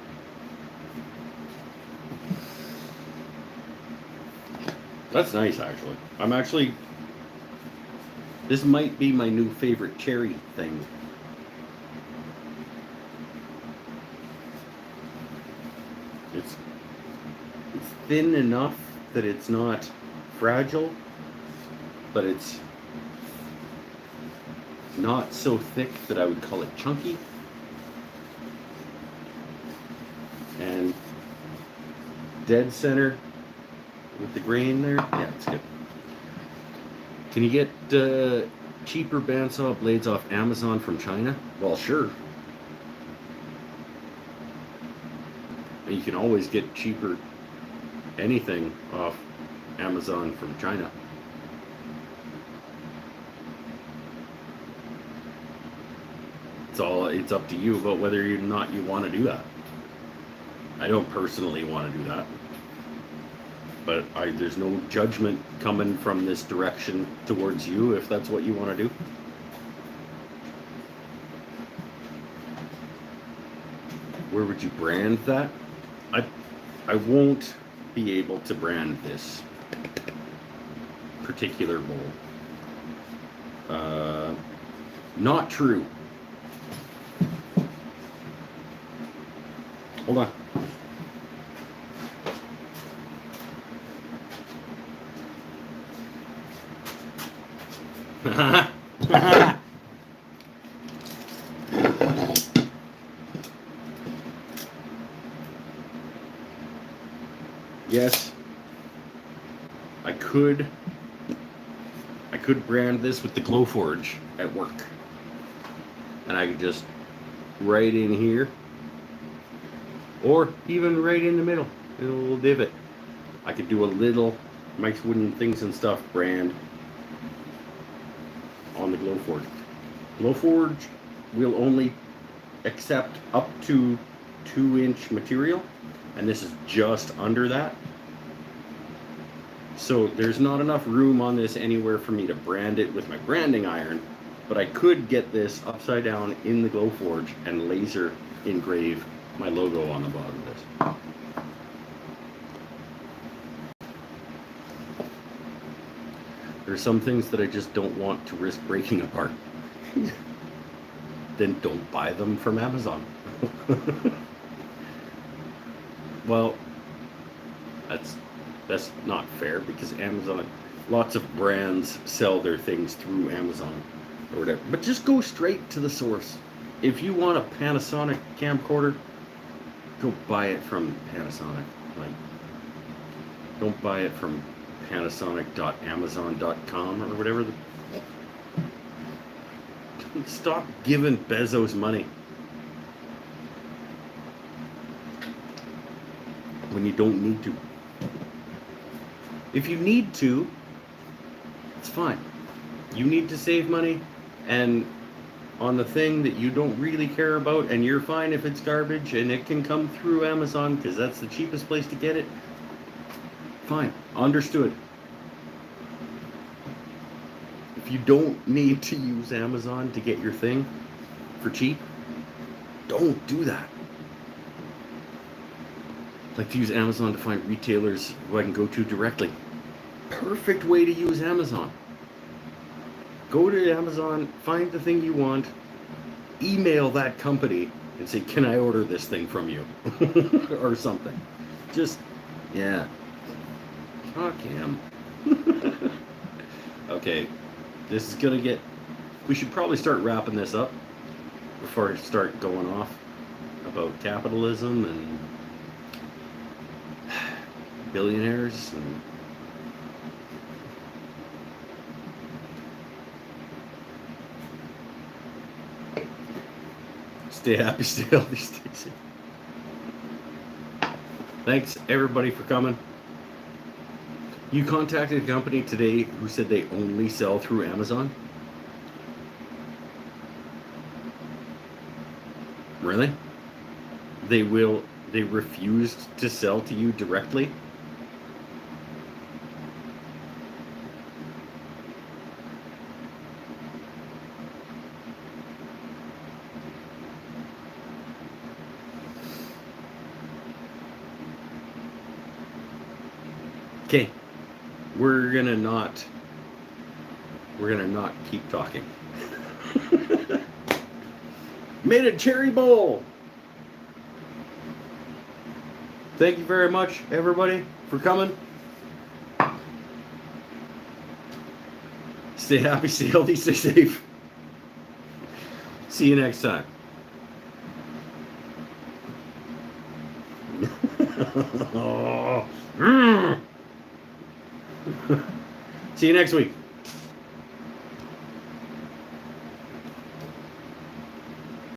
That's nice, actually. This might be my new favorite cherry thing. It's thin enough that it's not fragile, but it's not so thick that I would call it chunky. And dead center with the grain there. Yeah, it's good. Can you get cheaper bandsaw blades off Amazon from China? Well, sure. You can always get cheaper anything off Amazon from China. It's up to you about whether or not you want to do that. I don't personally want to do that, but there's no judgment coming from this direction towards you if that's what you want to do. Where would you brand that? I won't be able to brand this particular bowl. Not true. Hold on. Yes, I could brand this with the Glowforge at work, and I could just right in here, or even right in the middle, a little divot. I could do a little Mike's Wooden Things and Stuff brand on the Glowforge. Glowforge will only accept up to 2-inch material, and this is just under that. So there's not enough room on this anywhere for me to brand it with my branding iron, but I could get this upside down in the Glowforge and laser engrave my logo on the bottom of this. There's some things that I just don't want to risk breaking apart. Then don't buy them from Amazon. Well, that's not fair, because Amazon, lots of brands sell their things through Amazon or whatever. But just go straight to the source. If you want a Panasonic camcorder, go buy it from Panasonic. Like, don't buy it from Panasonic.amazon.com or whatever. Stop giving Bezos money when you don't need to. If you need to, it's fine. You need to save money, and on the thing that you don't really care about, and you're fine if it's garbage and it can come through Amazon because that's the cheapest place to get it. Fine, understood. If you don't need to use Amazon to get your thing for cheap, don't do that. I like to use Amazon to find retailers who I can go to directly. Perfect way to use Amazon. Go to Amazon, find the thing you want, email that company and say, can I order this thing from you? Or something. Just, yeah. Fuck him. Okay, this is gonna get, we should probably start wrapping this up before I start going off about capitalism and billionaires and stay happy, stay healthy, stay safe. Thanks everybody for coming. You contacted a company today who said they only sell through Amazon? Really? They refused to sell to you directly? Okay, we're gonna not keep talking. Made a cherry bowl. Thank you very much, everybody, for coming. Stay happy, stay healthy, stay safe. See you next time. See you next week.